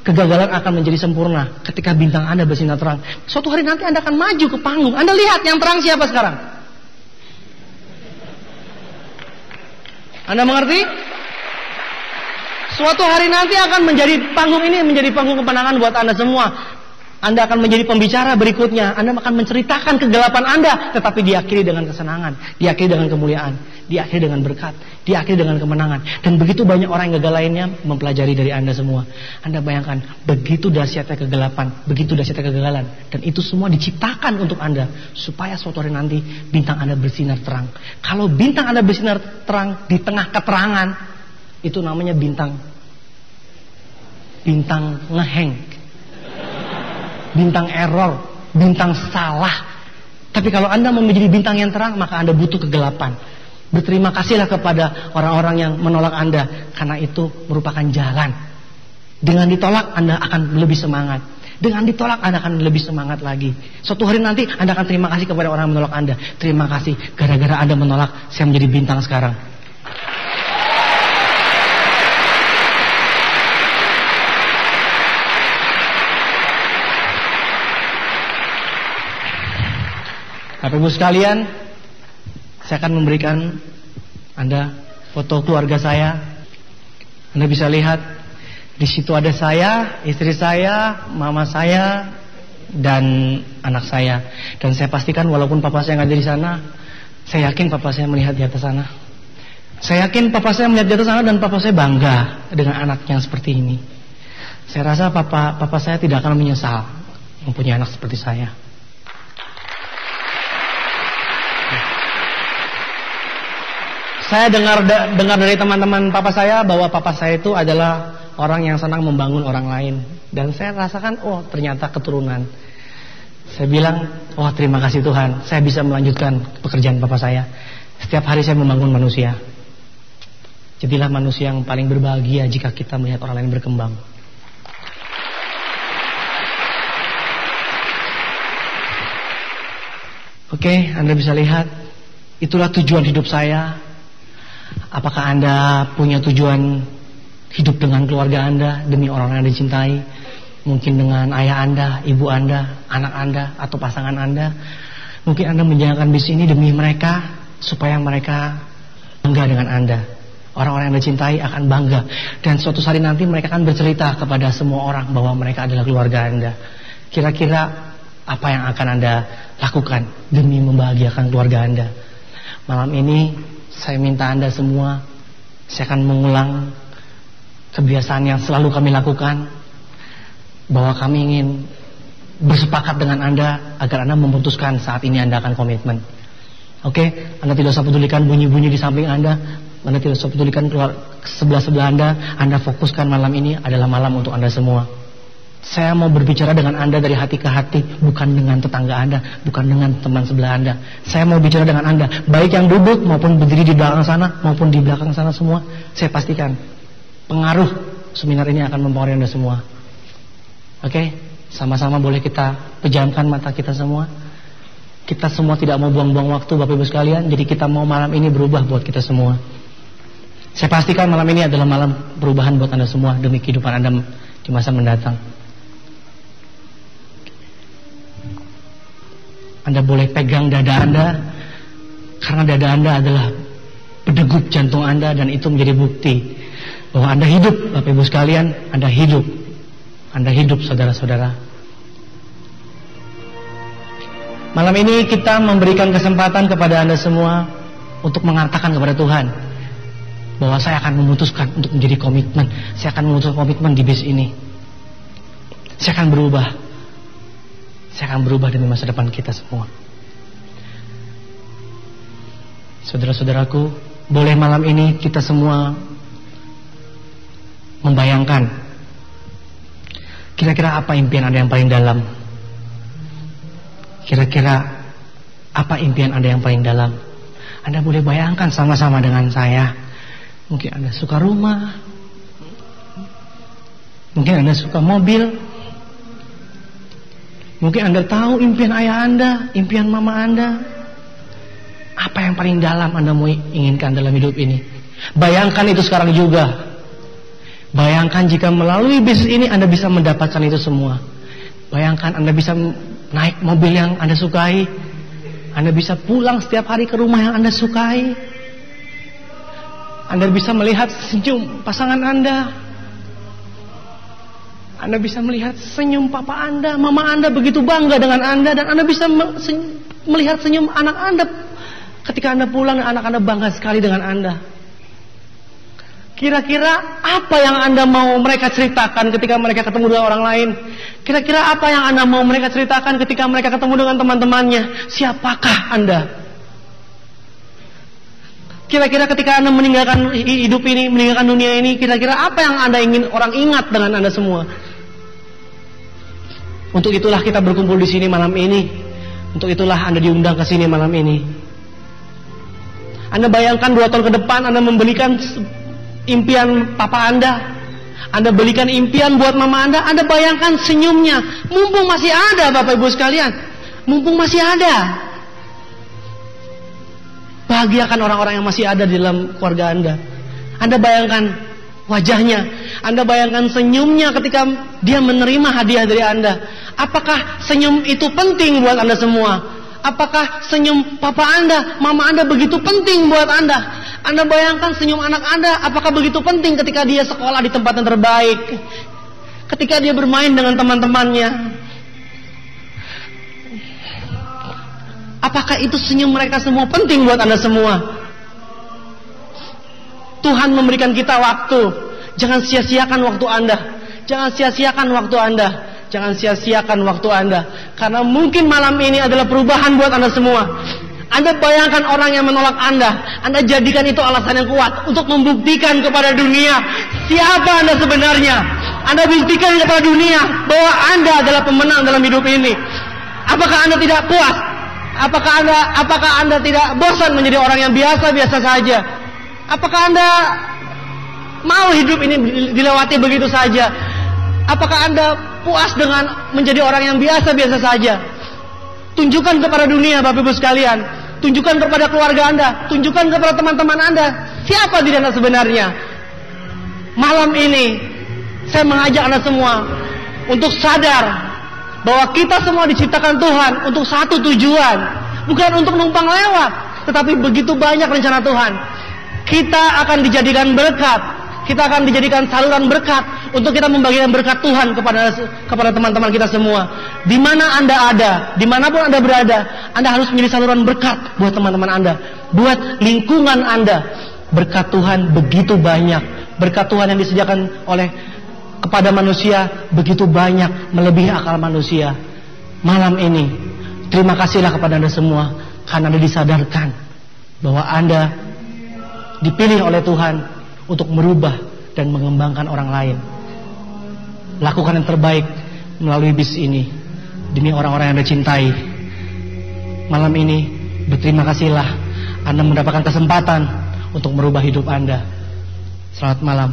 kegagalan akan menjadi sempurna ketika bintang Anda bersinar terang. Suatu hari nanti Anda akan maju ke panggung. Anda lihat yang terang siapa sekarang? Anda mengerti? Suatu hari nanti akan menjadi panggung ini menjadi panggung kemenangan buat Anda semua. Anda akan menjadi pembicara berikutnya. Anda akan menceritakan kegelapan Anda, tetapi diakhiri dengan kesenangan, diakhiri dengan kemuliaan, diakhiri dengan berkat, diakhiri dengan kemenangan. Dan begitu banyak orang yang gagal lainnya mempelajari dari Anda semua. Anda bayangkan, begitu dahsyatnya kegelapan, begitu dahsyatnya kegagalan. Dan itu semua diciptakan untuk Anda, supaya suatu hari nanti bintang Anda bersinar terang. Kalau bintang Anda bersinar terang di tengah keterangan, itu namanya bintang ngeheng. Bintang error, bintang salah. Tapi kalau Anda mau menjadi bintang yang terang, maka Anda butuh kegelapan. Berterima kasihlah kepada orang-orang yang menolak Anda, karena itu merupakan jalan. Dengan ditolak, Anda akan lebih semangat. Dengan ditolak, Anda akan lebih semangat lagi. Suatu hari nanti, Anda akan terima kasih kepada orang yang menolak Anda. Terima kasih, gara-gara Anda menolak, saya menjadi bintang sekarang. Bapak Ibu sekalian, saya akan memberikan Anda foto keluarga saya. Anda bisa lihat di situ ada saya, istri saya, mama saya, dan anak saya. Dan saya pastikan walaupun papa saya nggak ada di sana, saya yakin papa saya melihat di atas sana. Saya yakin papa saya melihat di atas sana dan papa saya bangga dengan anaknya seperti ini. Saya rasa papa saya tidak akan menyesal mempunyai anak seperti saya. Saya dengar dari teman-teman papa saya bahwa papa saya itu adalah orang yang senang membangun orang lain. Dan saya rasakan, oh ternyata keturunan. Saya bilang, oh terima kasih Tuhan, saya bisa melanjutkan pekerjaan papa saya. Setiap hari saya membangun manusia. Jadilah manusia yang paling berbahagia jika kita melihat orang lain berkembang. Oke, Anda bisa lihat, itulah tujuan hidup saya. Apakah Anda punya tujuan hidup dengan keluarga Anda, demi orang yang dicintai? Mungkin dengan ayah Anda, ibu Anda, anak Anda, atau pasangan Anda. Mungkin Anda menjalankan bisnis ini demi mereka, supaya mereka bangga dengan Anda. Orang-orang yang dicintai akan bangga. Dan suatu hari nanti mereka akan bercerita kepada semua orang bahwa mereka adalah keluarga Anda. Kira-kira apa yang akan Anda lakukan demi membahagiakan keluarga Anda? Malam ini saya minta Anda semua, saya akan mengulang kebiasaan yang selalu kami lakukan, bahwa kami ingin bersepakat dengan Anda agar Anda memutuskan saat ini Anda akan komitmen. Oke, Anda tidak usah pedulikan bunyi-bunyi di samping Anda tidak usah pedulikan keluar sebelah-sebelah Anda fokuskan malam ini adalah malam untuk Anda semua. Saya mau berbicara dengan Anda dari hati ke hati, bukan dengan tetangga Anda, bukan dengan teman sebelah Anda. Saya mau bicara dengan Anda, baik yang duduk maupun berdiri di belakang sana, maupun di belakang sana semua. Saya pastikan pengaruh seminar ini akan mempengaruhi Anda semua. Oke, sama-sama boleh kita pejamkan mata kita semua. Kita semua tidak mau buang-buang waktu Bapak Ibu sekalian, jadi kita mau malam ini berubah buat kita semua. Saya pastikan malam ini adalah malam perubahan buat Anda semua demi kehidupan Anda di masa mendatang. Anda boleh pegang dada Anda, karena dada Anda adalah berdegup jantung Anda, dan itu menjadi bukti bahwa Anda hidup. Bapak Ibu sekalian, Anda hidup. Anda hidup, saudara-saudara. Malam ini kita memberikan kesempatan kepada Anda semua untuk mengatakan kepada Tuhan bahwa saya akan memutuskan untuk menjadi komitmen. Saya akan memutuskan komitmen di bis ini. Saya akan berubah. Saya akan berubah demi masa depan kita semua. Saudara-saudaraku, boleh malam ini kita semua membayangkan kira-kira apa impian Anda yang paling dalam? Kira-kira apa impian Anda yang paling dalam? Anda boleh bayangkan sama-sama dengan saya. Mungkin Anda suka rumah, mungkin Anda suka mobil. Mungkin Anda tahu impian ayah Anda, impian mama Anda. Apa yang paling dalam Anda mau inginkan dalam hidup ini? Bayangkan itu sekarang juga. Bayangkan jika melalui bisnis ini Anda bisa mendapatkan itu semua. Bayangkan Anda bisa naik mobil yang Anda sukai. Anda bisa pulang setiap hari ke rumah yang Anda sukai. Anda bisa melihat senyum pasangan Anda. Anda bisa melihat senyum papa Anda, mama Anda begitu bangga dengan Anda, dan Anda bisa melihat senyum anak Anda ketika Anda pulang dan anak Anda bangga sekali dengan Anda. Kira-kira apa yang Anda mau mereka ceritakan ketika mereka ketemu dengan orang lain? Kira-kira apa yang Anda mau mereka ceritakan ketika mereka ketemu dengan teman-temannya? Siapakah Anda? Kira-kira ketika Anda meninggalkan hidup ini, meninggalkan dunia ini, kira-kira apa yang Anda ingin orang ingat dengan Anda semua? Untuk itulah kita berkumpul di sini malam ini. Untuk itulah Anda diundang ke sini malam ini. Anda bayangkan 2 tahun ke depan Anda membelikan impian papa Anda. Anda belikan impian buat mama Anda. Anda bayangkan senyumnya. Mumpung masih ada Bapak Ibu sekalian. Mumpung masih ada. Bahagiakan orang-orang yang masih ada di dalam keluarga Anda. Anda bayangkan wajahnya. Anda bayangkan senyumnya ketika dia menerima hadiah dari Anda. Apakah senyum itu penting buat Anda semua? Apakah senyum papa Anda, mama Anda begitu penting buat Anda? Anda bayangkan senyum anak Anda, apakah begitu penting ketika dia sekolah di tempat yang terbaik? Ketika dia bermain dengan teman-temannya? Apakah itu senyum mereka semua penting buat Anda semua? Tuhan memberikan kita waktu. Jangan sia-siakan waktu Anda. Jangan sia-siakan waktu Anda. Jangan sia-siakan waktu Anda. Karena mungkin malam ini adalah perubahan buat Anda semua. Anda bayangkan orang yang menolak Anda. Anda jadikan itu alasan yang kuat untuk membuktikan kepada dunia siapa Anda sebenarnya. Anda buktikan kepada dunia bahwa Anda adalah pemenang dalam hidup ini. Apakah Anda tidak puas? Apakah Anda tidak bosan menjadi orang yang biasa-biasa saja? Apakah Anda mau hidup ini dilewati begitu saja? Apakah Anda puas dengan menjadi orang yang biasa-biasa saja? Tunjukkan kepada dunia Bapak Ibu sekalian. Tunjukkan kepada keluarga Anda. Tunjukkan kepada teman-teman Anda. Siapa diri Anda sebenarnya? Malam ini saya mengajak Anda semua untuk sadar bahwa kita semua diciptakan Tuhan untuk satu tujuan. Bukan untuk numpang lewat, tetapi begitu banyak rencana Tuhan. Kita akan dijadikan berkat. Kita akan dijadikan saluran berkat untuk kita membagikan berkat Tuhan kepada teman-teman kita semua. Di mana Anda ada, dimanapun Anda berada, Anda harus menjadi saluran berkat buat teman-teman Anda, buat lingkungan Anda. Berkat Tuhan begitu banyak. Berkat Tuhan yang disediakan kepada manusia begitu banyak, melebihi akal manusia. Malam ini terima kasihlah kepada Anda semua, karena Anda disadarkan bahwa Anda dipilih oleh Tuhan untuk merubah dan mengembangkan orang lain. Lakukan yang terbaik melalui bis ini demi orang-orang yang Anda cintai. Malam ini berterima kasihlah Anda mendapatkan kesempatan untuk merubah hidup Anda. Selamat malam.